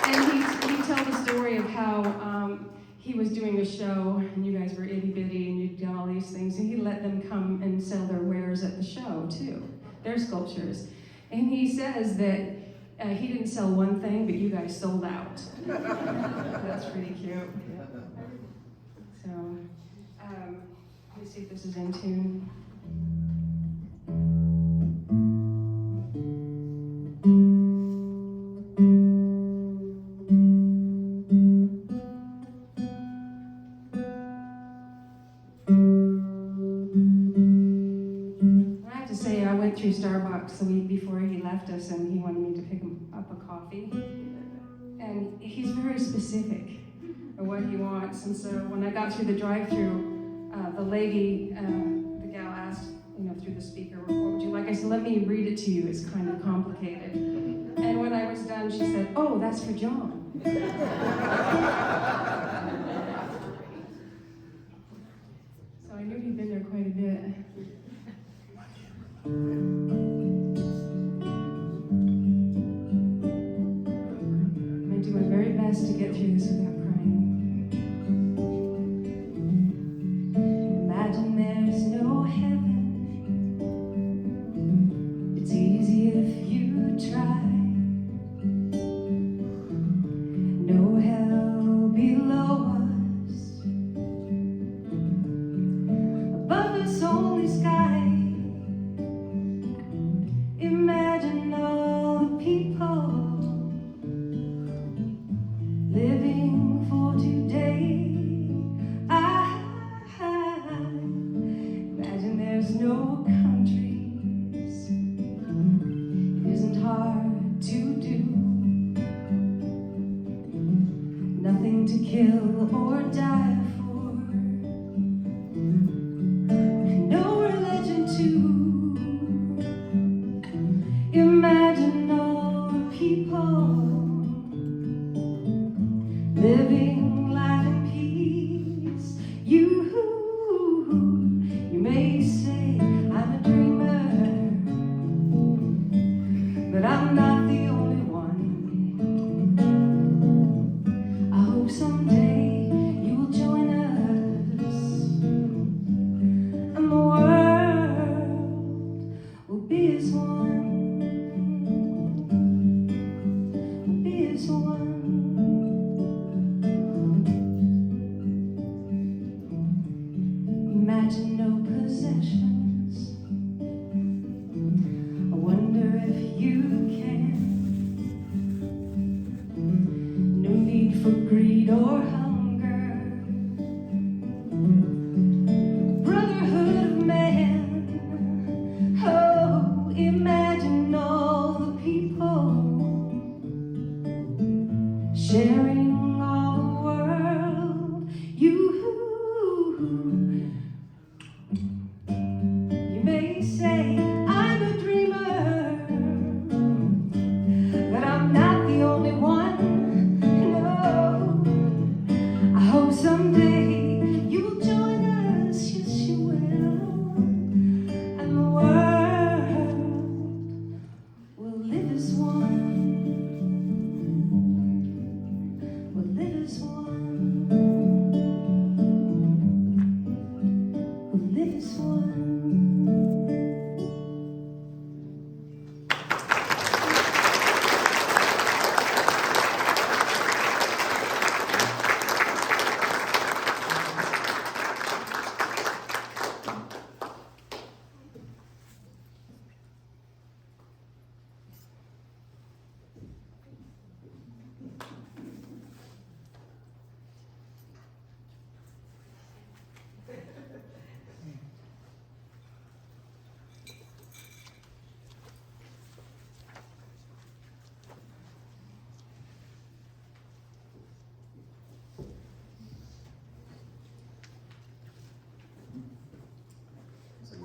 [SPEAKER 2] And he'd tell the story of how he was doing a show, and you guys were itty-bitty, and you'd done all these things, and he let them come and sell their wares at the show, too, their sculptures. And he says that he didn't sell one thing, but you guys sold out. That's pretty cute. So, let me see if this is in tune. Through Starbucks the week before he left us, and he wanted me to pick him up a coffee. And he's very specific of what he wants. And so when I got through the drive-thru, the lady, the gal asked, you know, through the speaker, what would you like? I said, let me read it to you. It's kind of complicated. And when I was done, she said, oh, that's for John. So I knew he'd been there quite a bit. I'm going to do my very best to get through this without crying. Imagine there's no heaven. It's easy if you try. No hell below us. Above us only sky. Imagine all the people living for today. Imagine there's no countries. It isn't hard to do. Nothing to kill or die for. No religion too. Imagine all the people living life in peace. You may say I'm a dreamer, but I'm not the only one. I hope someday you will join us, and the world will be as one. Imagine no possessions. I wonder if you can. No need for greed or hunger.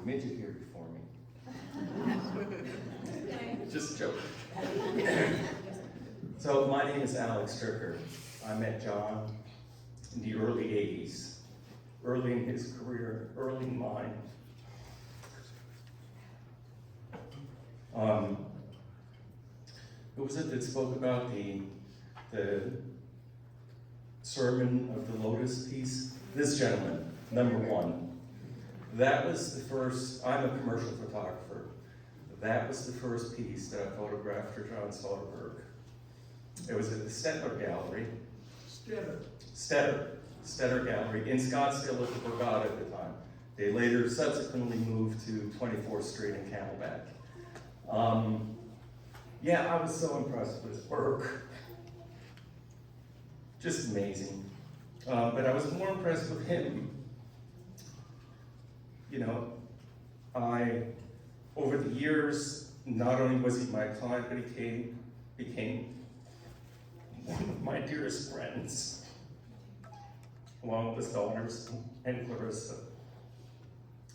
[SPEAKER 7] midget here before me. Just joking. So my name is Alex Stricker. I met John in the early 80s, early in his career, early in mine. Who was it that spoke about the Sermon of the Lotus piece? This gentleman, number one. That was the first, I'm a commercial photographer. That was the first piece that I photographed for John Soderberg. It was at the Stettler Gallery. Stettler Gallery in Scottsdale at the Borgata at the time. They later subsequently moved to 24th Street in Camelback. Yeah, I was so impressed with his work. Just amazing. But I was more impressed with him. You know, over the years, not only was he my client, but he became one of my dearest friends, along with his daughters and Clarissa.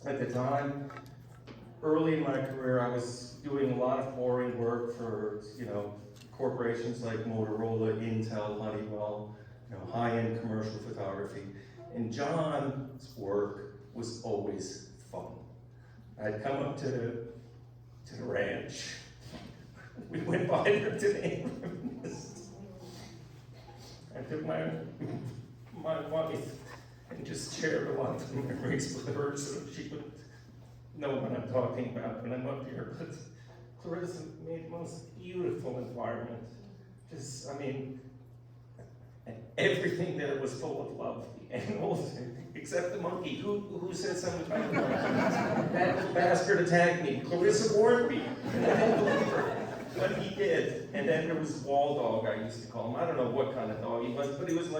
[SPEAKER 7] At the time, early in my career, I was doing a lot of boring work for, corporations like Motorola, Intel, Honeywell, high-end commercial photography. And John's work was always fun. I'd come up to the ranch. We went by there today. I took my wife and just shared a lot of memories with her so she would know what I'm talking about when I'm up here. But Clarissa made the most beautiful environment. Everything there was full of love. The animals, except the monkey. Who said something about the monkey? That bastard attacked me. Clarissa warned me, and I didn't believe her. But he did. And then there was Wall Dog, I used to call him. I don't know what kind of dog he was, but he was a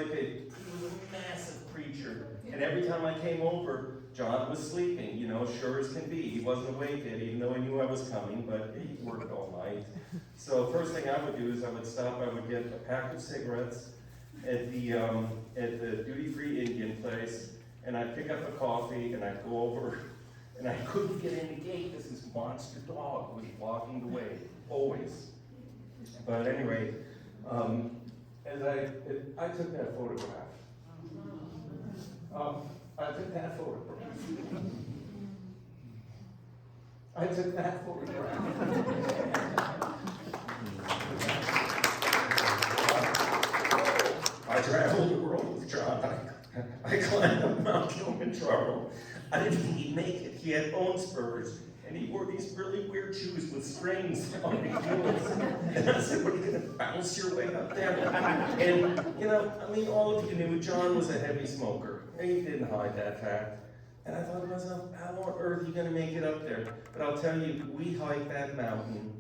[SPEAKER 7] massive creature. And every time I came over, John was sleeping, sure as can be. He wasn't awake yet, even though he knew I was coming, but he worked all night. So first thing I would do is I would get a pack of cigarettes at the duty-free Indian place, and I'd pick up a coffee, and I'd go over, and I couldn't get in the gate because this monster dog was blocking the way, always. But anyway, as I took that photograph. I took that photograph. I traveled the world with John. I climbed up Mount Kilimanjaro. I didn't think he'd make it. He had bone spurs, and he wore these really weird shoes with strings on the heels. And I said, what, are you going to bounce your way up there? And, all of you knew John was a heavy smoker. And he didn't hide that fact. And I thought to myself, how on earth are you going to make it up there? But I'll tell you, we hiked that mountain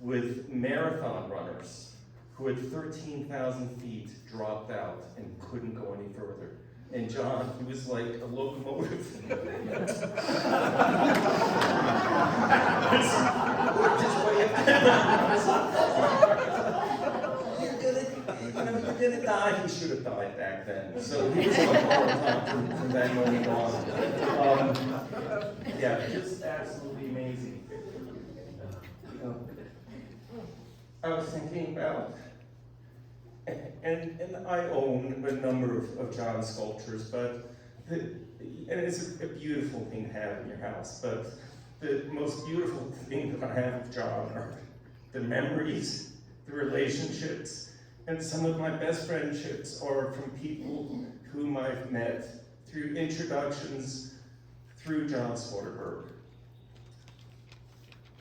[SPEAKER 7] with marathon runners who at 13,000 feet dropped out and couldn't go any further. And John, he was like a locomotive. You're gonna die. He should have died back then. So he was on borrowed time from that moment on. Yeah, just absolutely amazing. I was thinking about, and I own a number of John's sculptures, but and it's a beautiful thing to have in your house, but the most beautiful thing that I have of John are the memories, the relationships, and some of my best friendships are from people whom I've met through introductions through John Soderberg.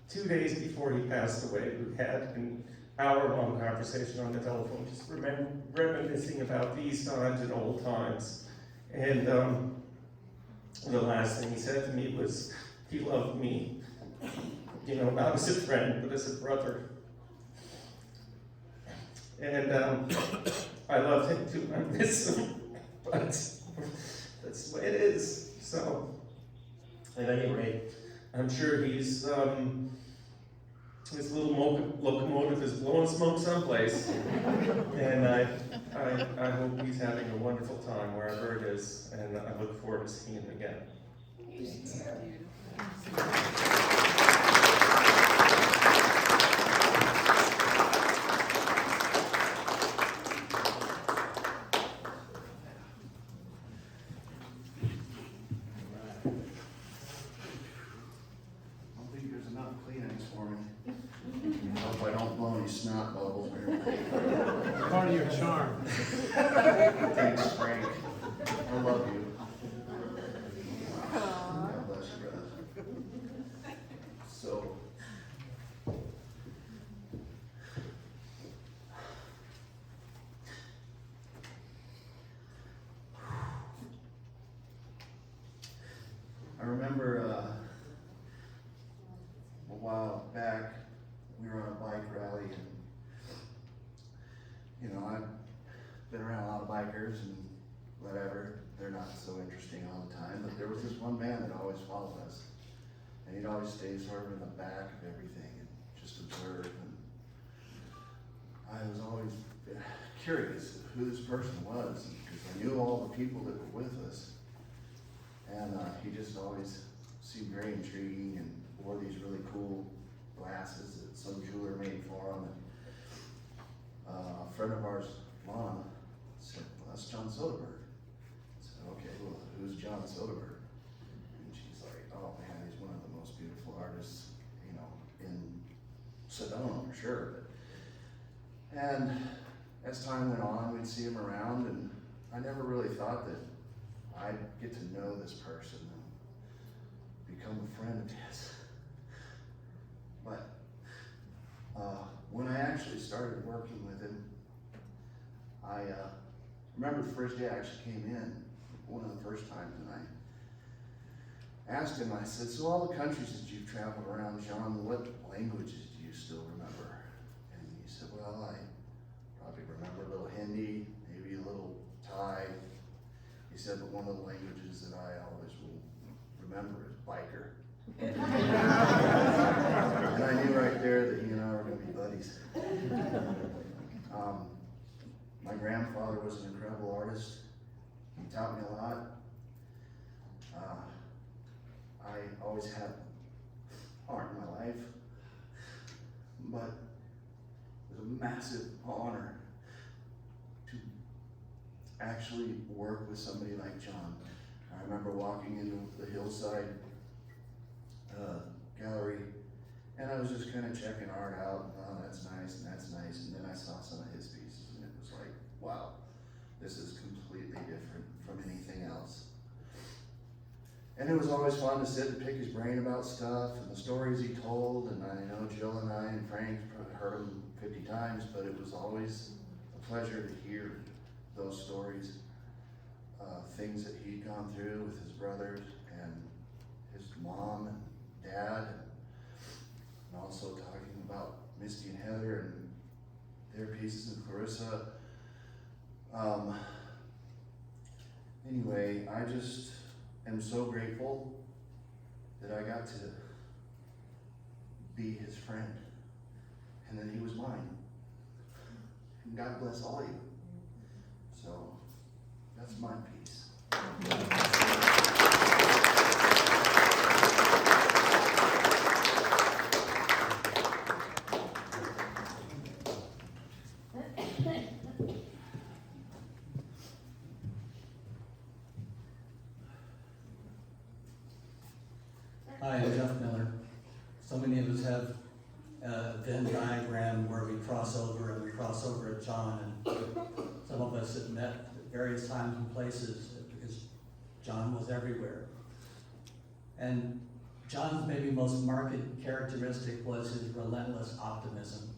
[SPEAKER 7] 2 days before he passed away, we had an hour-long conversation on the telephone, just reminiscing about these times and old times. And the last thing he said to me was, he loved me, not as a friend, but as a brother. And I love him too, I miss him, but that's the way it is. So, at any rate, I'm sure he's, his little locomotive is blowing smoke someplace. And I hope he's having a wonderful time wherever it is, and I look forward to seeing him again.
[SPEAKER 12] I don't think there's enough Kleenex for me. I hope I don't blow any snot bubbles or anything.
[SPEAKER 9] Part of your charm.
[SPEAKER 12] Thanks, Frank. I love you. God bless you, brother. So. I remember a while back, we were on a bike rally, and I've been around a lot of bikers and whatever. They're not so interesting all the time, but there was this one man that always followed us, and he'd always stay sort of in the back of everything and just observe. And I was always curious who this person was, because I knew all the people that were with us. And he just always seemed very intriguing and wore these really cool glasses that some jeweler made for him. And a friend of ours, Lana, said, "Well, that's John Soderberg." I said, "Okay, well, who's John Soderberg?" And she's like, "Oh man, he's one of the most beautiful artists, in Sedona for sure." And as time went on, we'd see him around, and I never really thought that I'd get to know this person and become a friend of his. But when I actually started working with him, I remember the first day I actually came in, one of the first times, and I asked him, I said, "So all the countries that you've traveled around, John, what languages do you still remember?" And he said, "Well, I probably remember a little Hindi, maybe a little Thai." He said, "But one of the languages that I always will remember is biker." And I knew right there that he and I were going to be buddies. My grandfather was an incredible artist. He taught me a lot. I always had art in my life, but it was a massive honor to actually work with somebody like John. I remember walking into the Hillside gallery, and I was just kind of checking art out. Oh, that's nice, and that's nice. And then I saw some of his pieces, and it was like, wow, this is completely different from anything else. And it was always fun to sit and pick his brain about stuff and the stories he told. And I know Jill and I and Frank heard them 50 times, but it was always a pleasure to hear those stories, things that he'd gone through with his brothers and his mom and dad, and also talking about Misty and Heather and their pieces and Clarissa. Anyway, I just am so grateful that I got to be his friend and that he was mine. And God bless all of you. So that's my piece.
[SPEAKER 13] Hi, I'm Jeff Miller. So many of us have a Venn diagram where we cross over at John, and some of us have met at various times and places because John was everywhere. And John's maybe most marked characteristic was his relentless optimism.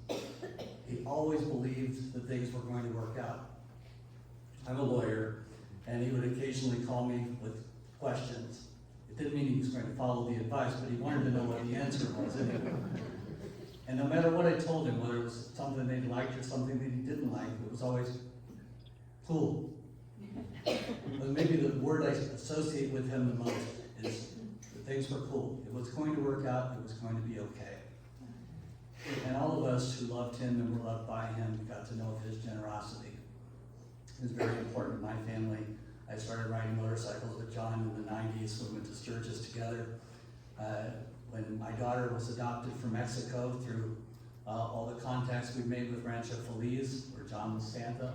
[SPEAKER 13] He always believed that things were going to work out. I'm a lawyer, and he would occasionally call me with questions. It didn't mean he was going to follow the advice, but he wanted to know what the answer was anyway. And no matter what I told him, whether it was something they liked or something that he didn't like, it was always cool. But maybe the word I associate with him the most is that things were cool. It was going to work out, it was going to be okay. And all of us who loved him and were loved by him got to know of his generosity. It was very important in my family. I started riding motorcycles with John in the 90s. We went to Sturgis together. When my daughter was adopted from Mexico, through all the contacts we made with Rancho Feliz, where John was Santa,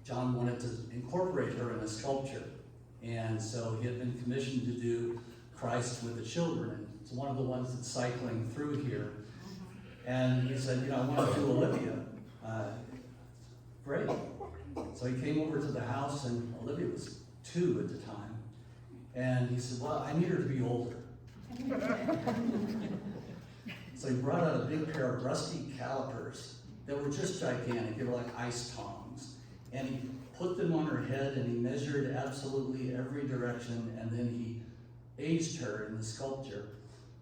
[SPEAKER 13] John wanted to incorporate her in a sculpture. And so he had been commissioned to do Christ with the children. And it's one of the ones that's cycling through here. And he said, I want to do Olivia. Great. So he came over to the house, and Olivia was 2 at the time. And he said, well, I need her to be older. So he brought out a big pair of rusty calipers that were just gigantic. They were like ice tongs. And he put them on her head, and he measured absolutely every direction, and then he aged her in the sculpture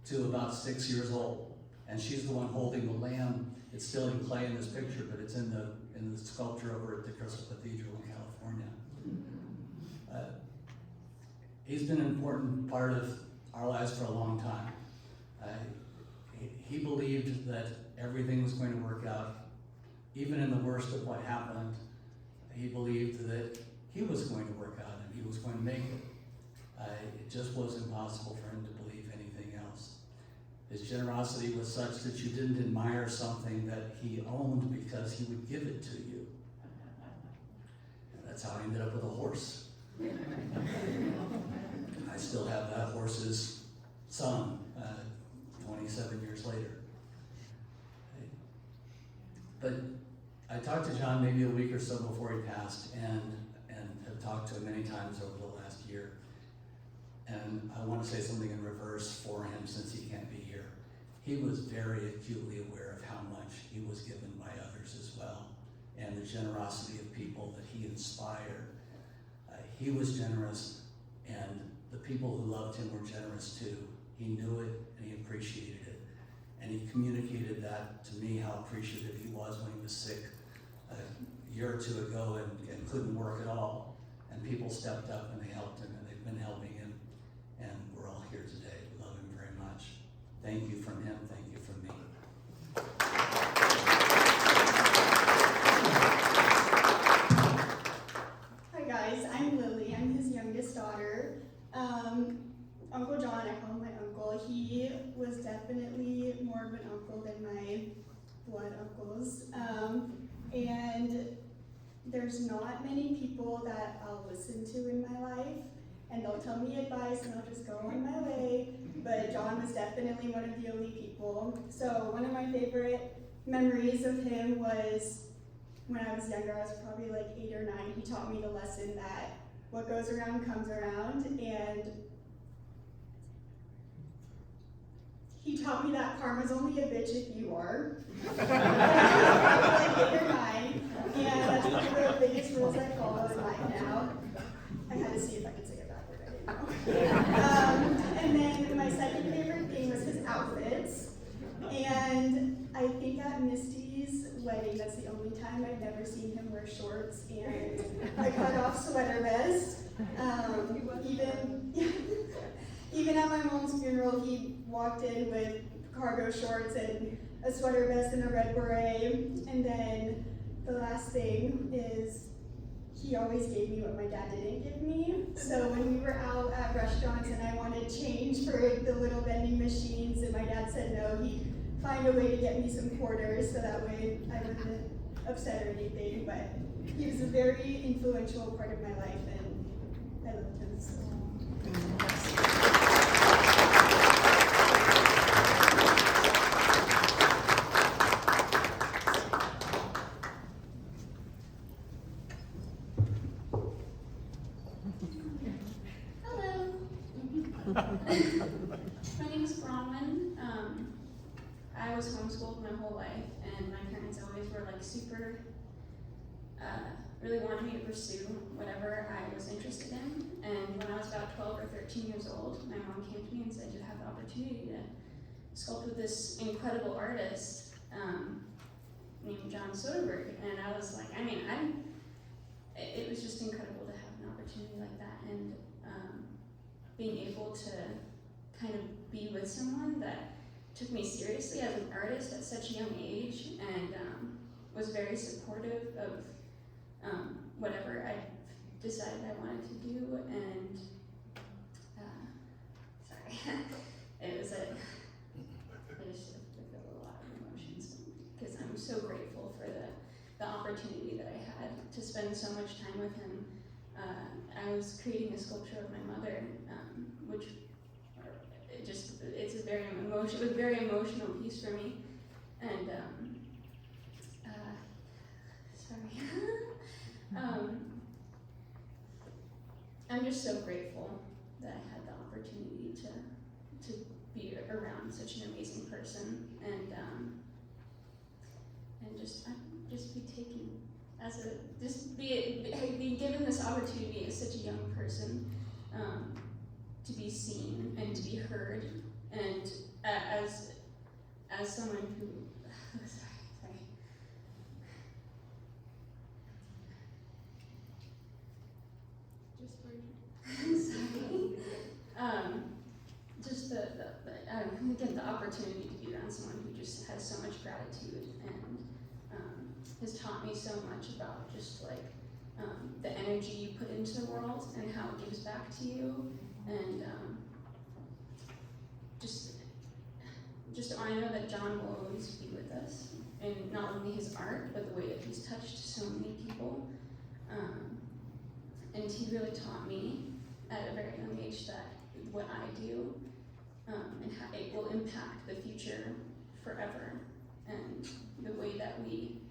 [SPEAKER 13] to about 6 years old. And she's the one holding the lamb. It's still in clay in this picture, but it's in the sculpture over at the Crystal Cathedral in California. He's been an important part of our lives for a long time. He believed that everything was going to work out. Even in the worst of what happened, he believed that he was going to work out and he was going to make it. It just was impossible for him to believe anything else. His generosity was such that you didn't admire something that he owned because he would give it to you. And that's how I ended up with a horse. I still have that horse's son 27 years later. But I talked to John maybe a week or so before he passed, and have talked to him many times over the last year. And I want to say something in reverse for him since he can't be here. He was very acutely aware of how much he was given by others as well, and the generosity of people that he inspired. He was generous, and the people who loved him were generous too. He knew it, and he appreciated it. And he communicated that to me, how appreciative he was when he was sick a year or 2 ago and couldn't work at all. And people stepped up and they helped him, and they've been helping him. And we're all here today. We love him very much. Thank you from him, thank you from me.
[SPEAKER 14] Hi guys, I'm Lily. I'm his youngest daughter. Uncle John, I call him my uncle. He was definitely more of an uncle than my blood uncles. And there's not many people that I'll listen to in my life, and they'll tell me advice and I'll just go on my way. But John was definitely one of the only people. So one of my favorite memories of him was when I was younger. I was probably like 8 or 9. He taught me the lesson that what goes around comes around, and he taught me that karma's only a bitch if you are. I was like 8 or 9, and that's one of the biggest rules I follow in life now. I had to see if I could say it backward, I didn't know. And then my second favorite thing was his outfits. And I think at Misty's wedding, that's the only time I've never seen him wear shorts and a cut-off sweater vest. Even at my mom's funeral, he walked in with cargo shorts and a sweater vest and a red beret. And then the last thing is he always gave me what my dad didn't give me. So when we were out at restaurants and I wanted change for the little vending machines and my dad said no, he'd find a way to get me some quarters so that way I wouldn't upset or anything. But he was a very influential part of my life, and I loved him so.
[SPEAKER 1] My name is Bronwyn. I was homeschooled my whole life, and my parents always were like super, really wanted me to pursue whatever I was interested in. And when I was about 12 or 13 years old, my mom came to me and said, "You have the opportunity to sculpt with this incredible artist named John Soderberg." And I was like, it was just incredible to have an opportunity like that, and being able to kind of be with someone that took me seriously as an artist at such a young age, and was very supportive of whatever I decided I wanted to do, and spend so much time with him. I was creating a sculpture of my mother, which it's a very emotional piece for me. And I'm just so grateful that I had the opportunity to be around such an amazing person, and just be taken as being given this opportunity as such a young person, to be seen and to be heard, and as someone who sorry. Just again, the opportunity to be around someone who just has so much gratitude and has taught me so much about just like the energy you put into the world and how it gives back to you, and I know that John will always be with us, and not only his art, but the way that he's touched so many people. And he really taught me at a very young age that what I do and how it will impact the future forever, and the way that we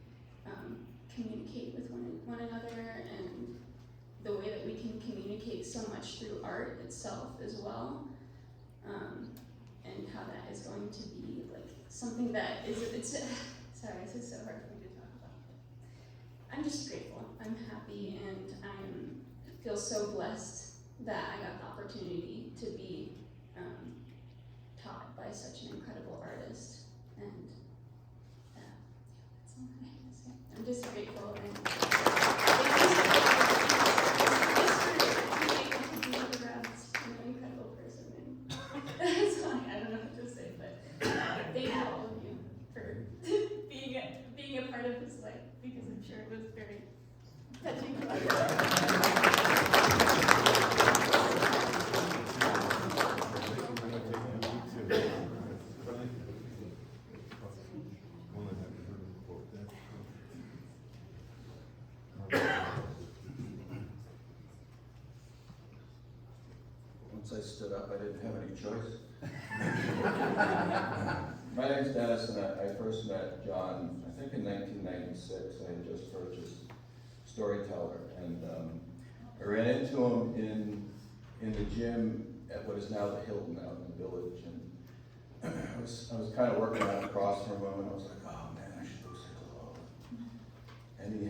[SPEAKER 1] communicate with one another, and the way that we can communicate so much through art itself as well, and how that is going to be like something that it's sorry, this is so hard for me to talk about. I'm just grateful. I'm happy, and I feel so blessed that I got the opportunity to be taught by such an incredible artist, and that's all I have to say. I'm just grateful, and thank you so much for being an incredible person, and that's all I don't know what to say, but thank you all of you for being a part of his life, because I'm sure it was very touching.
[SPEAKER 7] Once I stood up, I didn't have any choice. My name's Dennis, and I first met John, I think in 1996. I had just purchased Storyteller, and I ran into him in the gym at what is now the Hilton out in the Village, and I was kind of working out across from him, and I was like, oh man, I should go say hello. And he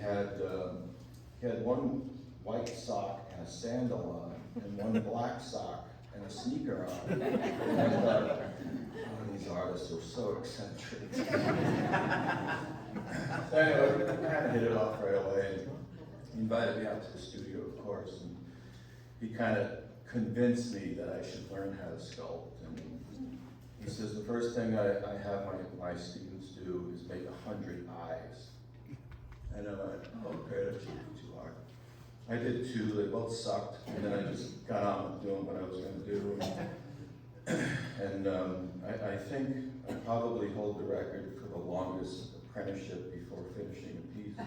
[SPEAKER 7] had one white sock and a sandal on, and one black sock and a sneaker on. And I thought, oh, these artists are so eccentric. So anyway, I kind of hit it off right away, and he invited me out to the studio, of course, and he kind of convinced me that I should learn how to sculpt. And he says, the first thing I have my students do is make 100 eyes. And I'm like, oh great, that shouldn't be too hard. I did 2, they both sucked, and then I just got on with doing what I was going to do. And I think I probably hold the record for the longest apprenticeship before finishing a piece.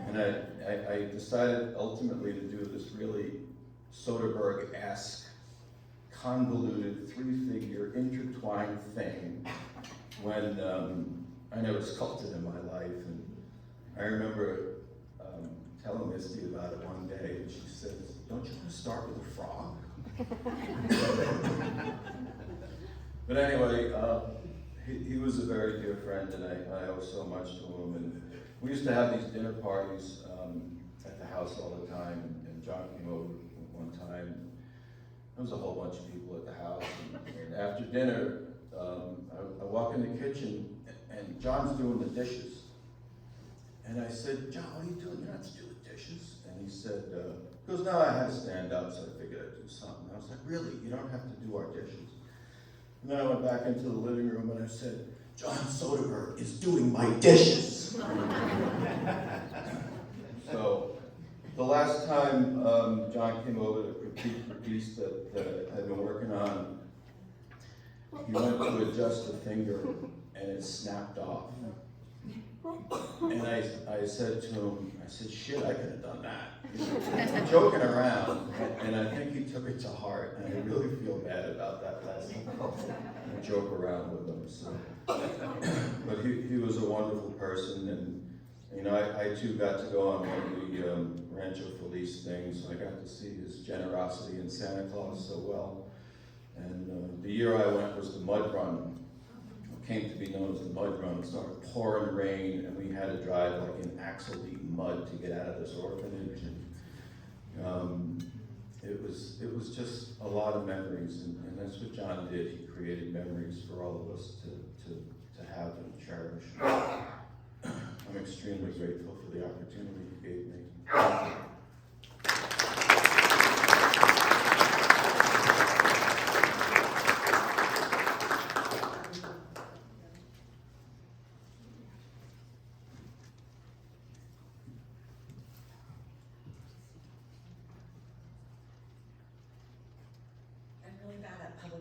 [SPEAKER 7] And I decided ultimately to do this really Soderberg-esque, convoluted, 3-figure, intertwined thing when I never sculpted in my life. And I remember telling Misty about it one day, and she says, don't you want to start with a frog? But anyway, he was a very dear friend, and I owe so much to him. And we used to have these dinner parties at the house all the time, and John came over one time. There was a whole bunch of people at the house, and after dinner, I walk in the kitchen, and John's doing the dishes. And I said, John, what are you doing? You're not to do the dishes. And he said, he goes, no, I had to stand up, so I figured I'd do something. I was like, really? You don't have to do our dishes? And then I went back into the living room and I said, John Soderberg is doing my dishes. So the last time John came over to critique the piece that I'd been working on, he went to adjust a finger and it snapped off.
[SPEAKER 15] And I said to him, I said, shit, I could have done that. Joking around, and I think he took it to heart, and I really feel bad about that last time. I joke around with him, so. But he was a wonderful person, and you know, I too got to go on one of the Rancho Feliz things, so I got to see his generosity in Santa Claus so well. And the year I went was the mud run. Came to be known as the mud run. It started pouring rain, and we had to drive like in axle-deep mud to get out of this orphanage. And it was just a lot of memories, and that's what John did. He created memories for all of us to have and cherish. I'm extremely grateful for the opportunity you gave me. Thank you.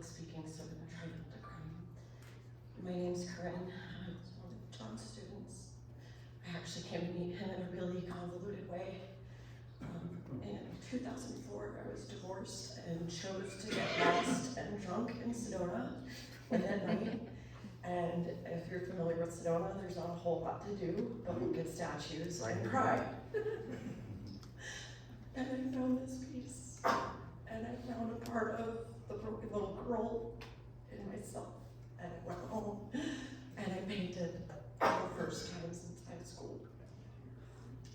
[SPEAKER 16] Speaking, so I'm gonna try not to cry. My name's Corinne. I was one of John's students. I actually came to meet him in a really convoluted way. In 2004, I was divorced and chose to get lost and drunk in Sedona late at night. And if you're familiar with Sedona, there's not a whole lot to do, but look at statues and cry. And I found this piece, and I found a part of the broken little girl in myself, and I went home and I painted for the first time since high school,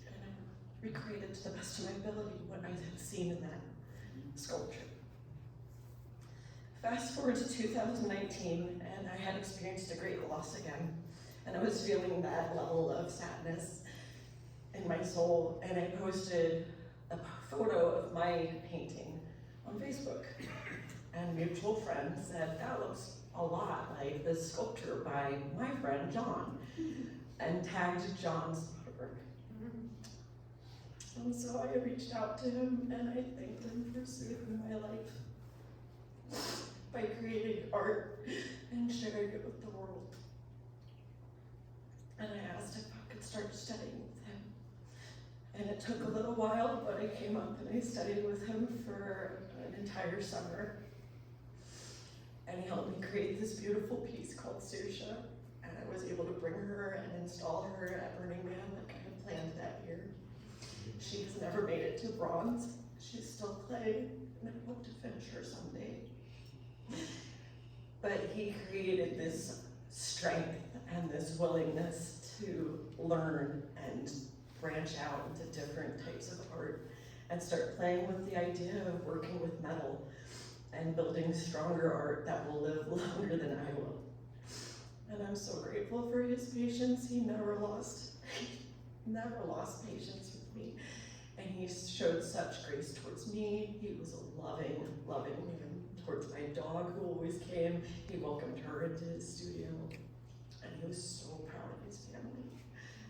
[SPEAKER 16] and I recreated to the best of my ability what I had seen in that sculpture. Fast forward to 2019, and I had experienced a great loss again, and I was feeling that level of sadness in my soul, and I posted a photo of my painting on Facebook. And a mutual friend said, that looks a lot like the sculpture by my friend John, and tagged John Soderberg. And so I reached out to him and I thanked him for saving my life by creating art and sharing it with the world. And I asked if I could start studying with him. And it took a little while, but I came up and I studied with him for an entire summer. And he helped me create this beautiful piece called Saoirse, and I was able to bring her and install her at Burning Man like I had planned that year. She has never made it to bronze. She's still clay, and I hope to finish her someday. But he created this strength and this willingness to learn and branch out into different types of art and start playing with the idea of working with metal and building stronger art that will live longer than I will. And I'm so grateful for his patience. He never lost patience with me. And he showed such grace towards me. He was a loving man towards my dog who always came. He welcomed her into his studio. And he was so proud of his family.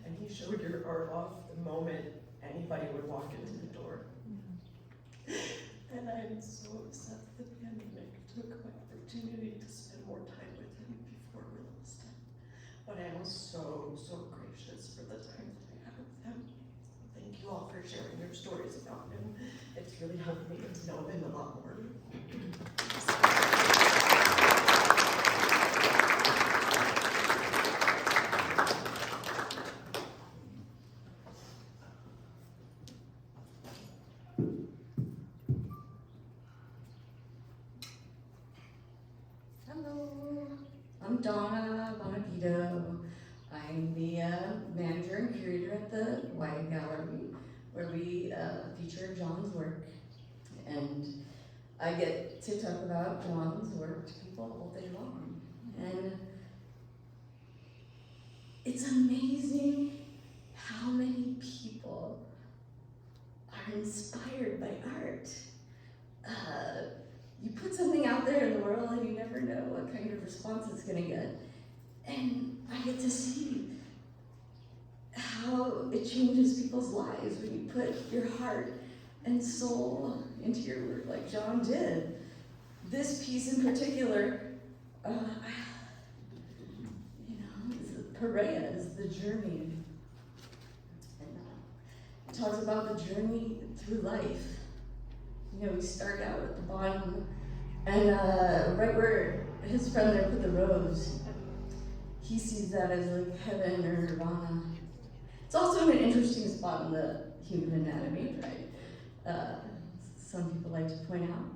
[SPEAKER 16] And he showed your art off the moment anybody would walk into the door. And I'm so upset the pandemic took my opportunity to spend more time with him before we lost him. But I am so gracious for the time that I had with him. Thank you all for sharing your stories about him. It's really helped me get to know him a lot more.
[SPEAKER 17] I'm Donna Bonavito. I'm the manager and curator at the Wyatt Gallery, where we feature John's work. And I get to talk about John's work to people all day long. And it's amazing how many people are inspired by art. You put something out there in the world and you never know what kind of response it's gonna get. And I get to see how it changes people's lives when you put your heart and soul into your work like John did. This piece in particular, is a Perea is the journey. And it talks about the journey through life. You know, we start out at the bottom, and right where his friend there put the rose, he sees that as like heaven or nirvana. It's also an interesting spot in the human anatomy, right? Some people like to point out.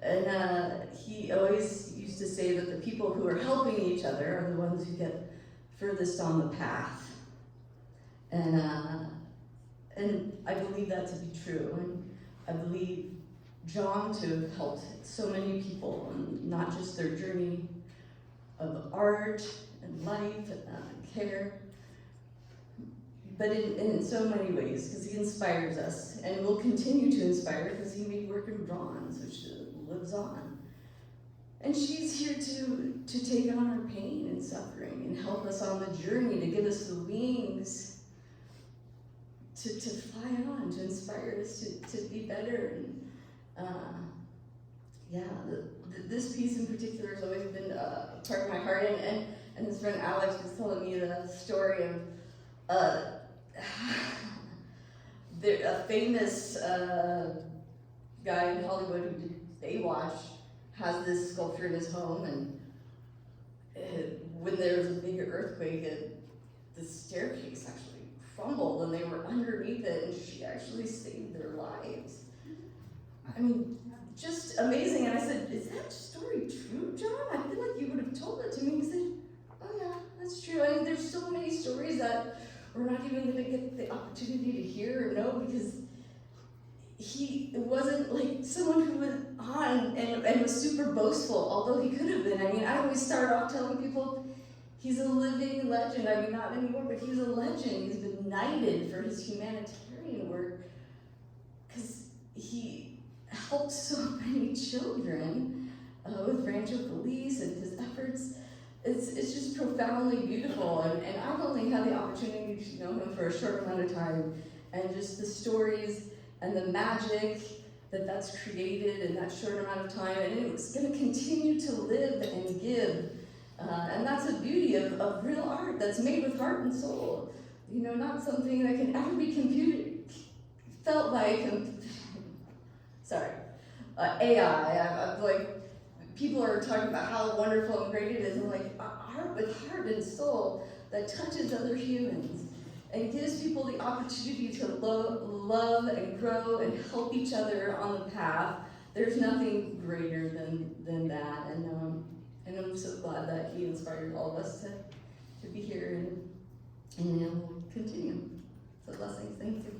[SPEAKER 17] And he always used to say that the people who are helping each other are the ones who get furthest on the path. And I believe that to be true. And I believe John to have helped so many people, and not just their journey of art and life and care, but in so many ways, because he inspires us and will continue to inspire because he made work in bronze, which lives on. And she's here to take on our pain and suffering and help us on the journey, to give us the wings to fly on, to inspire us to be better. And this piece in particular has always been part of my heart. And his friend Alex was telling me the story of a famous guy in Hollywood who did Baywatch has this sculpture in his home, and when there was a big earthquake, the staircase actually crumbled and they were underneath it, and she actually saved their lives. I mean, just amazing. And I said, "Is that story true, John? I feel like you would have told it to me." He said, "Oh yeah, that's true." I mean, there's so many stories that we're not even going to get the opportunity to hear or know, because he wasn't like someone who was on and was super boastful, although he could have been. I mean, I always start off telling people he's a living legend. I mean, not anymore, but he's a legend. He's been knighted for his humanitarian work because he helped so many children with Rancho Feliz and his efforts. It's just profoundly beautiful, and I've only had the opportunity to know him for a short amount of time, and just the stories and the magic that's created in that short amount of time, and it's going to continue to live and give, and that's the beauty of real art that's made with heart and soul. You know, not something that can ever be felt by AI. I'm like, people are talking about how wonderful and great it is, and like art with heart and soul that touches other humans and gives people the opportunity to love and grow and help each other on the path. There's nothing greater than that, and I'm so glad that he inspired all of us to be here and we'll continue. So blessings, thank you.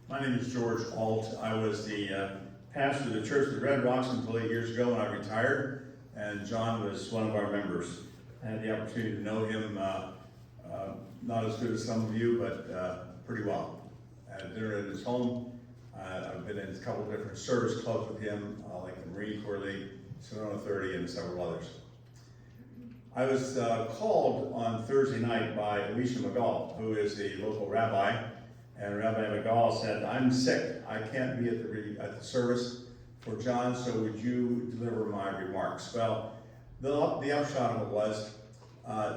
[SPEAKER 18] My name is George Alt. I was the pastor of the Church of the Red Rocks until 8 years ago when I retired, and John was one of our members. I had the opportunity to know him, not as good as some of you, but pretty well. I had dinner at his home. I've been in a couple of different service clubs with him, like the Marine Corps League, Sedona 30, and several others. I was called on Thursday night by Alicia McGall, who is the local rabbi. And Rabbi McGall said, "I'm sick. I can't be at the service for John, so would you deliver my remarks?" Well, the upshot of it was,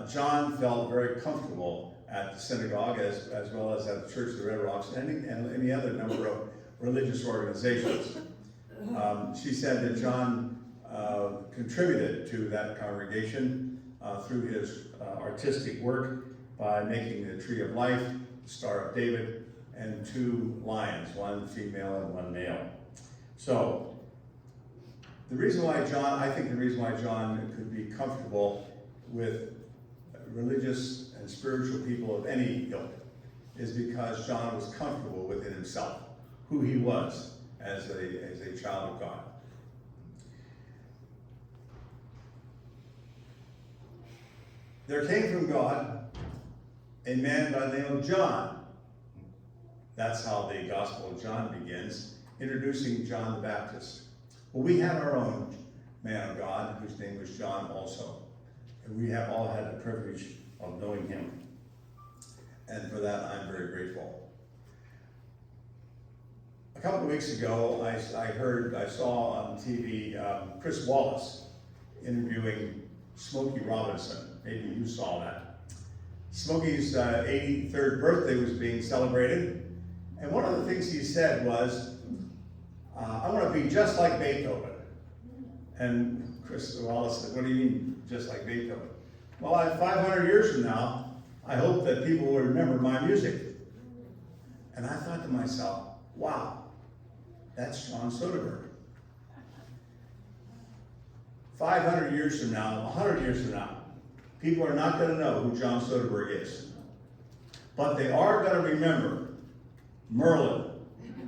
[SPEAKER 18] John felt very comfortable at the synagogue as well as at the Church of the Red Rocks and any other number of religious organizations. She said that John contributed to that congregation through his artistic work by making the Tree of Life, the Star of David, and 2 lions, one female and one male. So, I think the reason why John could be comfortable with religious and spiritual people of any ilk is because John was comfortable within himself, who he was as a child of God. There came from God a man by the name of John. That's how the Gospel of John begins, introducing John the Baptist. Well, we had our own man of God, whose name was John also. And we have all had the privilege of knowing him. And for that, I'm very grateful. A couple of weeks ago, I saw on TV Chris Wallace interviewing Smokey Robinson. Maybe you saw that. Smokey's 83rd birthday was being celebrated, and one of the things he said was, I want to be just like Beethoven. And Chris Wallace said, what do you mean, just like Beethoven? Well, 500 years from now, I hope that people will remember my music. And I thought to myself, wow, that's John Soderberg. 500 years from now, 100 years from now, people are not going to know who John Soderberg is. But they are going to remember Merlin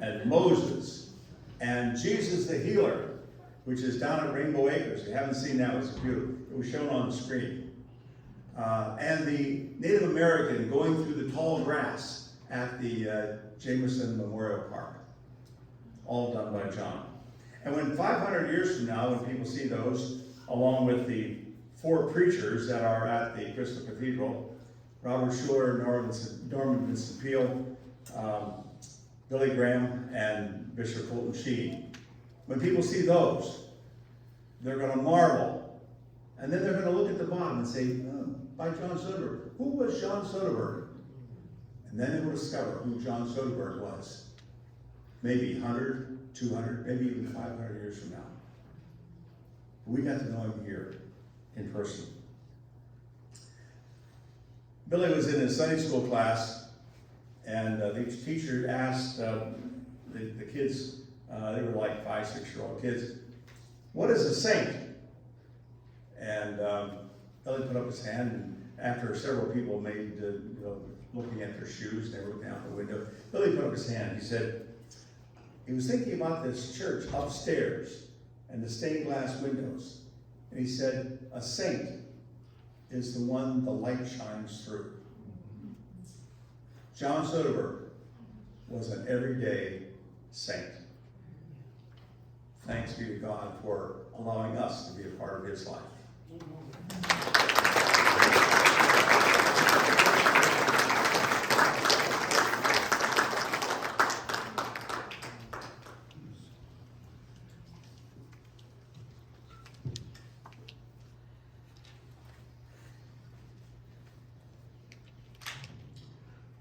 [SPEAKER 18] and Moses and Jesus the Healer, which is down at Rainbow Acres. If you haven't seen that, it's beautiful. It was shown on the screen. And the Native American going through the tall grass at the Jameson Memorial Park. All done by John. And when 500 years from now, when people see those, along with the 4 preachers that are at the Crystal Cathedral, Robert Schuller, Norman Vincent Peale, Billy Graham, and Bishop Fulton Sheen. When people see those, they're going to marvel. And then they're going to look at the bottom and say, oh, by John Soderberg. Who was John Soderberg? And then they will discover who John Soderberg was. Maybe 100, 200, maybe even 500 years from now. We got to know him here in person. Billy was in his Sunday school class, and the teacher asked the kids, they were like 5, 6-year-old kids, what is a saint? And Billy put up his hand, and after several people made, looking at their shoes, and they were looking out the window, Billy put up his hand. He said, he was thinking about this church upstairs and the stained glass windows. And he said, a saint is the one the light shines through. John Soderberg was an everyday saint. Thanks be to God for allowing us to be a part of his life.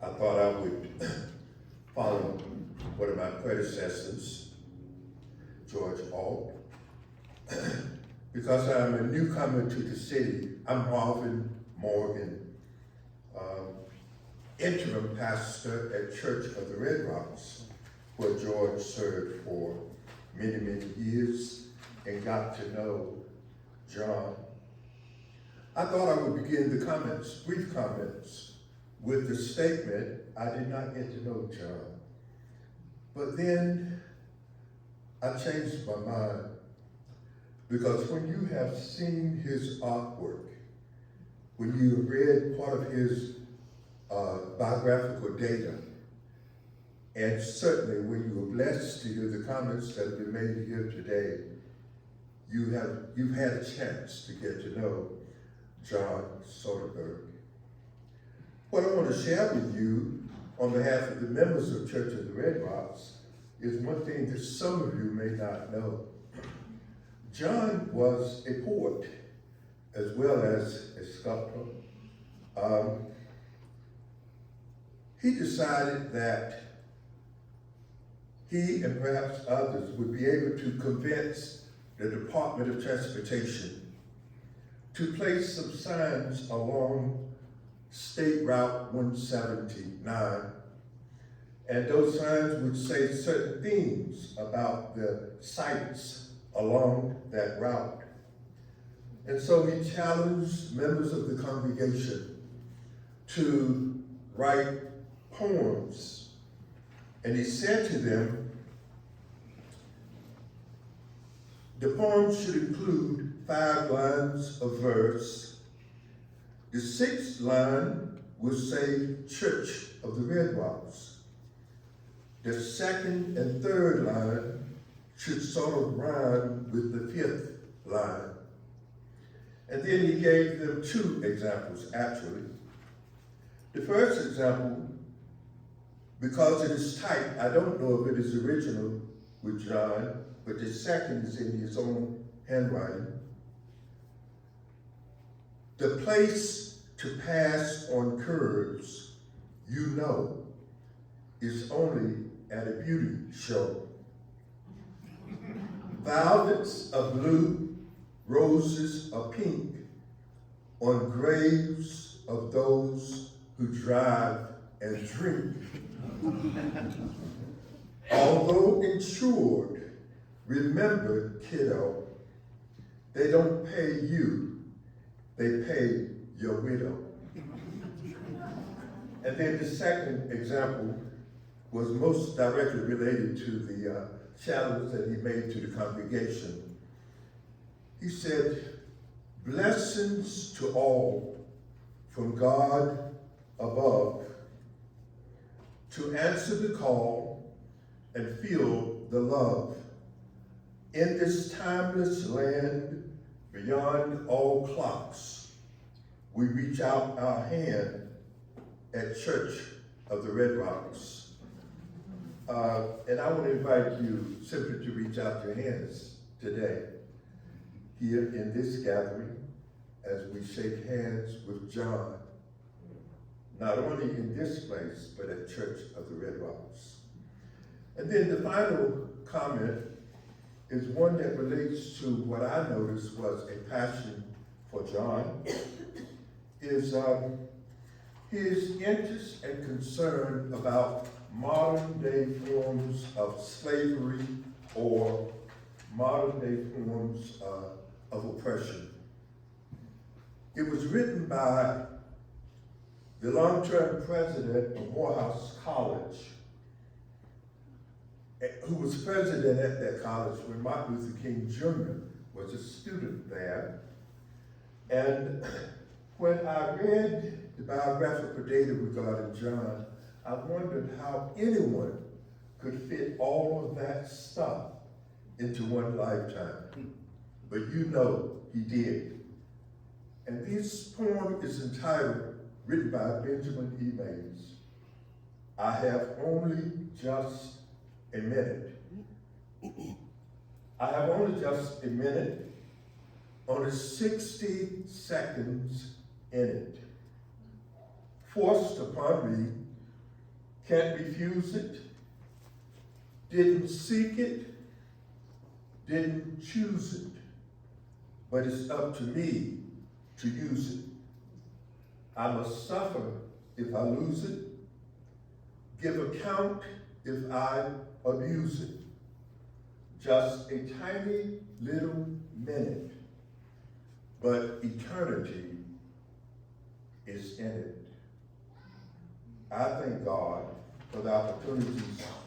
[SPEAKER 19] I thought I would follow one of my predecessors, George Alt. Because I'm a newcomer to the city, I'm Marvin Morgan, interim pastor at Church of the Red Rocks, where George served for many, many years and got to know John. I thought I would begin the comments, brief comments, with the statement, I did not get to know John. But then I changed my mind, because when you have seen his artwork, when you have read part of his biographical data, and certainly when you were blessed to hear the comments that have been made here today, you've had a chance to get to know John Soderberg. What I want to share with you on behalf of the members of Church of the Red Rocks is one thing that some of you may not know. John was a poet as well as a sculptor. He decided that he and perhaps others would be able to convince the Department of Transportation to place some signs along State Route 179, and those signs would say certain things about the sites along that route. And so he challenged members of the congregation to write poems, and he said to them, the poem should include 5 lines of verse. The 6th line would say Church of the Red Rocks. The 2nd and 3rd line should sort of rhyme with the 5th line. And then he gave them 2 examples, actually. The first example, because it is typed, I don't know if it is original with John, but the second is in his own handwriting. The place to pass on curves, you know, is only at a beauty show. Violets are blue, roses are pink, on graves of those who drive and drink. Although insured, remember, kiddo, they don't pay you, they pay your widow. And then the second example was most directly related to the challenge that he made to the congregation. He said, blessings to all from God above to answer the call and feel the love. In this timeless land beyond all clocks, we reach out our hand at Church of the Red Rocks. And I want to invite you simply to reach out your hands today, here in this gathering, as we shake hands with John, not only in this place, but at Church of the Red Rocks. And then the final comment is one that relates to what I noticed was a passion for John, is his interest and concern about modern day forms of slavery or modern day forms of oppression. It was written by the long-term president of Morehouse College, who was president at that college when Martin Luther King Jr. was a student there. And when I read the biographical data regarding John, I wondered how anyone could fit all of that stuff into one lifetime. But you know he did. And this poem is entitled, written by Benjamin E. Mays, I have only just a minute. I have only just a minute, only 60 seconds in it. Forced upon me, can't refuse it, didn't seek it, didn't choose it, but it's up to me to use it. I must suffer if I lose it, give account if I abuse it. Just a tiny little minute, but eternity is in it. I thank God for the opportunities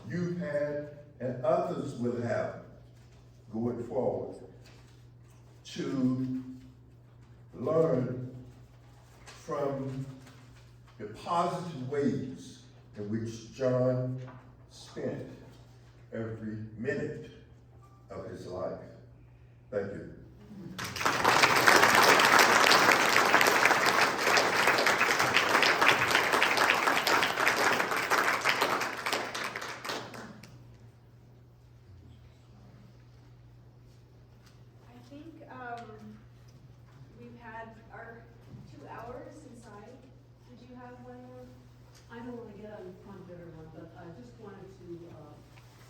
[SPEAKER 19] you've had and others will have going forward to learn from the positive ways in which John spent every minute of his life. Thank you.
[SPEAKER 2] We've had our 2 hours inside. Did you have one more?
[SPEAKER 20] I don't want to get on front of everyone, but I just wanted to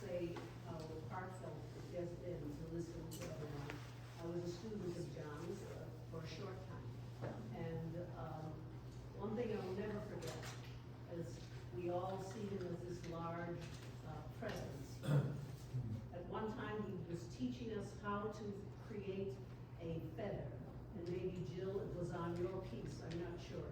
[SPEAKER 20] say how heartfelt it has been to listen to everyone. I was a student of John's for a short time. And one thing I'll never forget is we all see him as this large presence. At one time, he was teaching us how to create a feather. And maybe, Jill, it was on your piece, I'm not sure.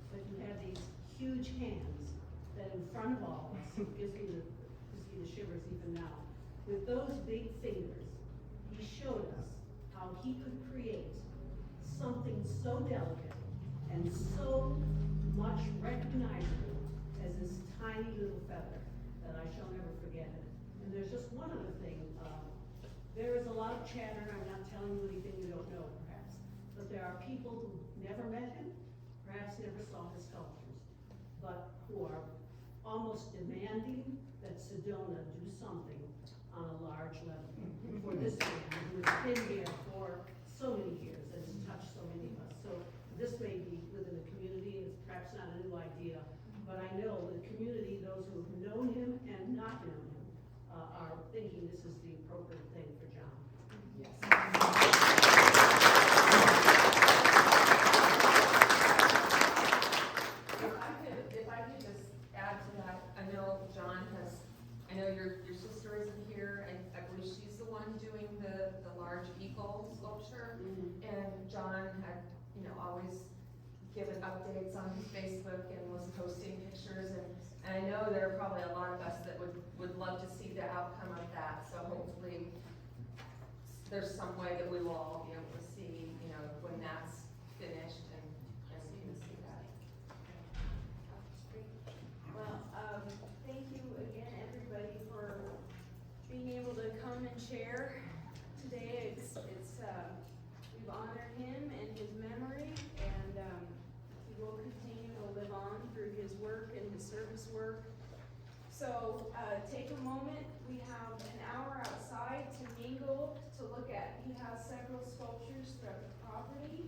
[SPEAKER 20] But you had these huge hands that in front of all of us, it gives me the shivers even now. With those big fingers, he showed us how he could create something so delicate and so much recognizable as this tiny little feather that I shall never forget it. And there's just one other thing. There is a lot of chatter, I'm not telling you anything you don't know perhaps, but there are people who never met him, perhaps never saw his sculptures. but who are almost demanding that Sedona do something on a large level for this man who has been here for so many years and has touched so many of us. So this may be within the community, it's perhaps not a new idea, but I know the community, those who have known him and not known him, are thinking this is the appropriate thing for John. Yes.
[SPEAKER 2] If I could just add to that, I know John has, I know your sister isn't here, and I believe she's the one doing the large eagle sculpture. And John had, always given updates on his Facebook and was posting pictures, and I know there are probably a lot of us that would love to see the outcome of that, so hopefully there's some way that we will all be able to see, when that's finished and see that.
[SPEAKER 1] Well, thank you again, everybody, for being able to come and share today. We've honored him and his memory, and he will continue to live on through his work and his service work. So take a moment. We have an hour outside to mingle, to look at. He has several sculptures throughout the property.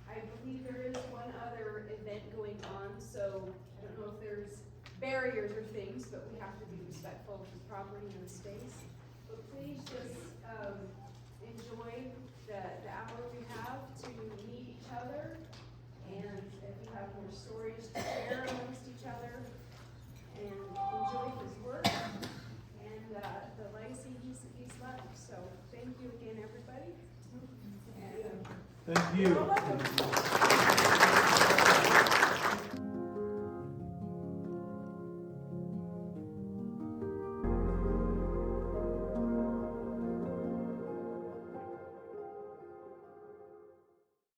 [SPEAKER 1] I believe there is one other event going on, so I don't know if there's barriers or things, but we have to be respectful of the property and the space. But please just enjoy the hour we have to meet each other, and if you have more stories to share amongst each other, and enjoy his work and the legacy he's left. So thank you again, everybody. And,
[SPEAKER 5] Thank you.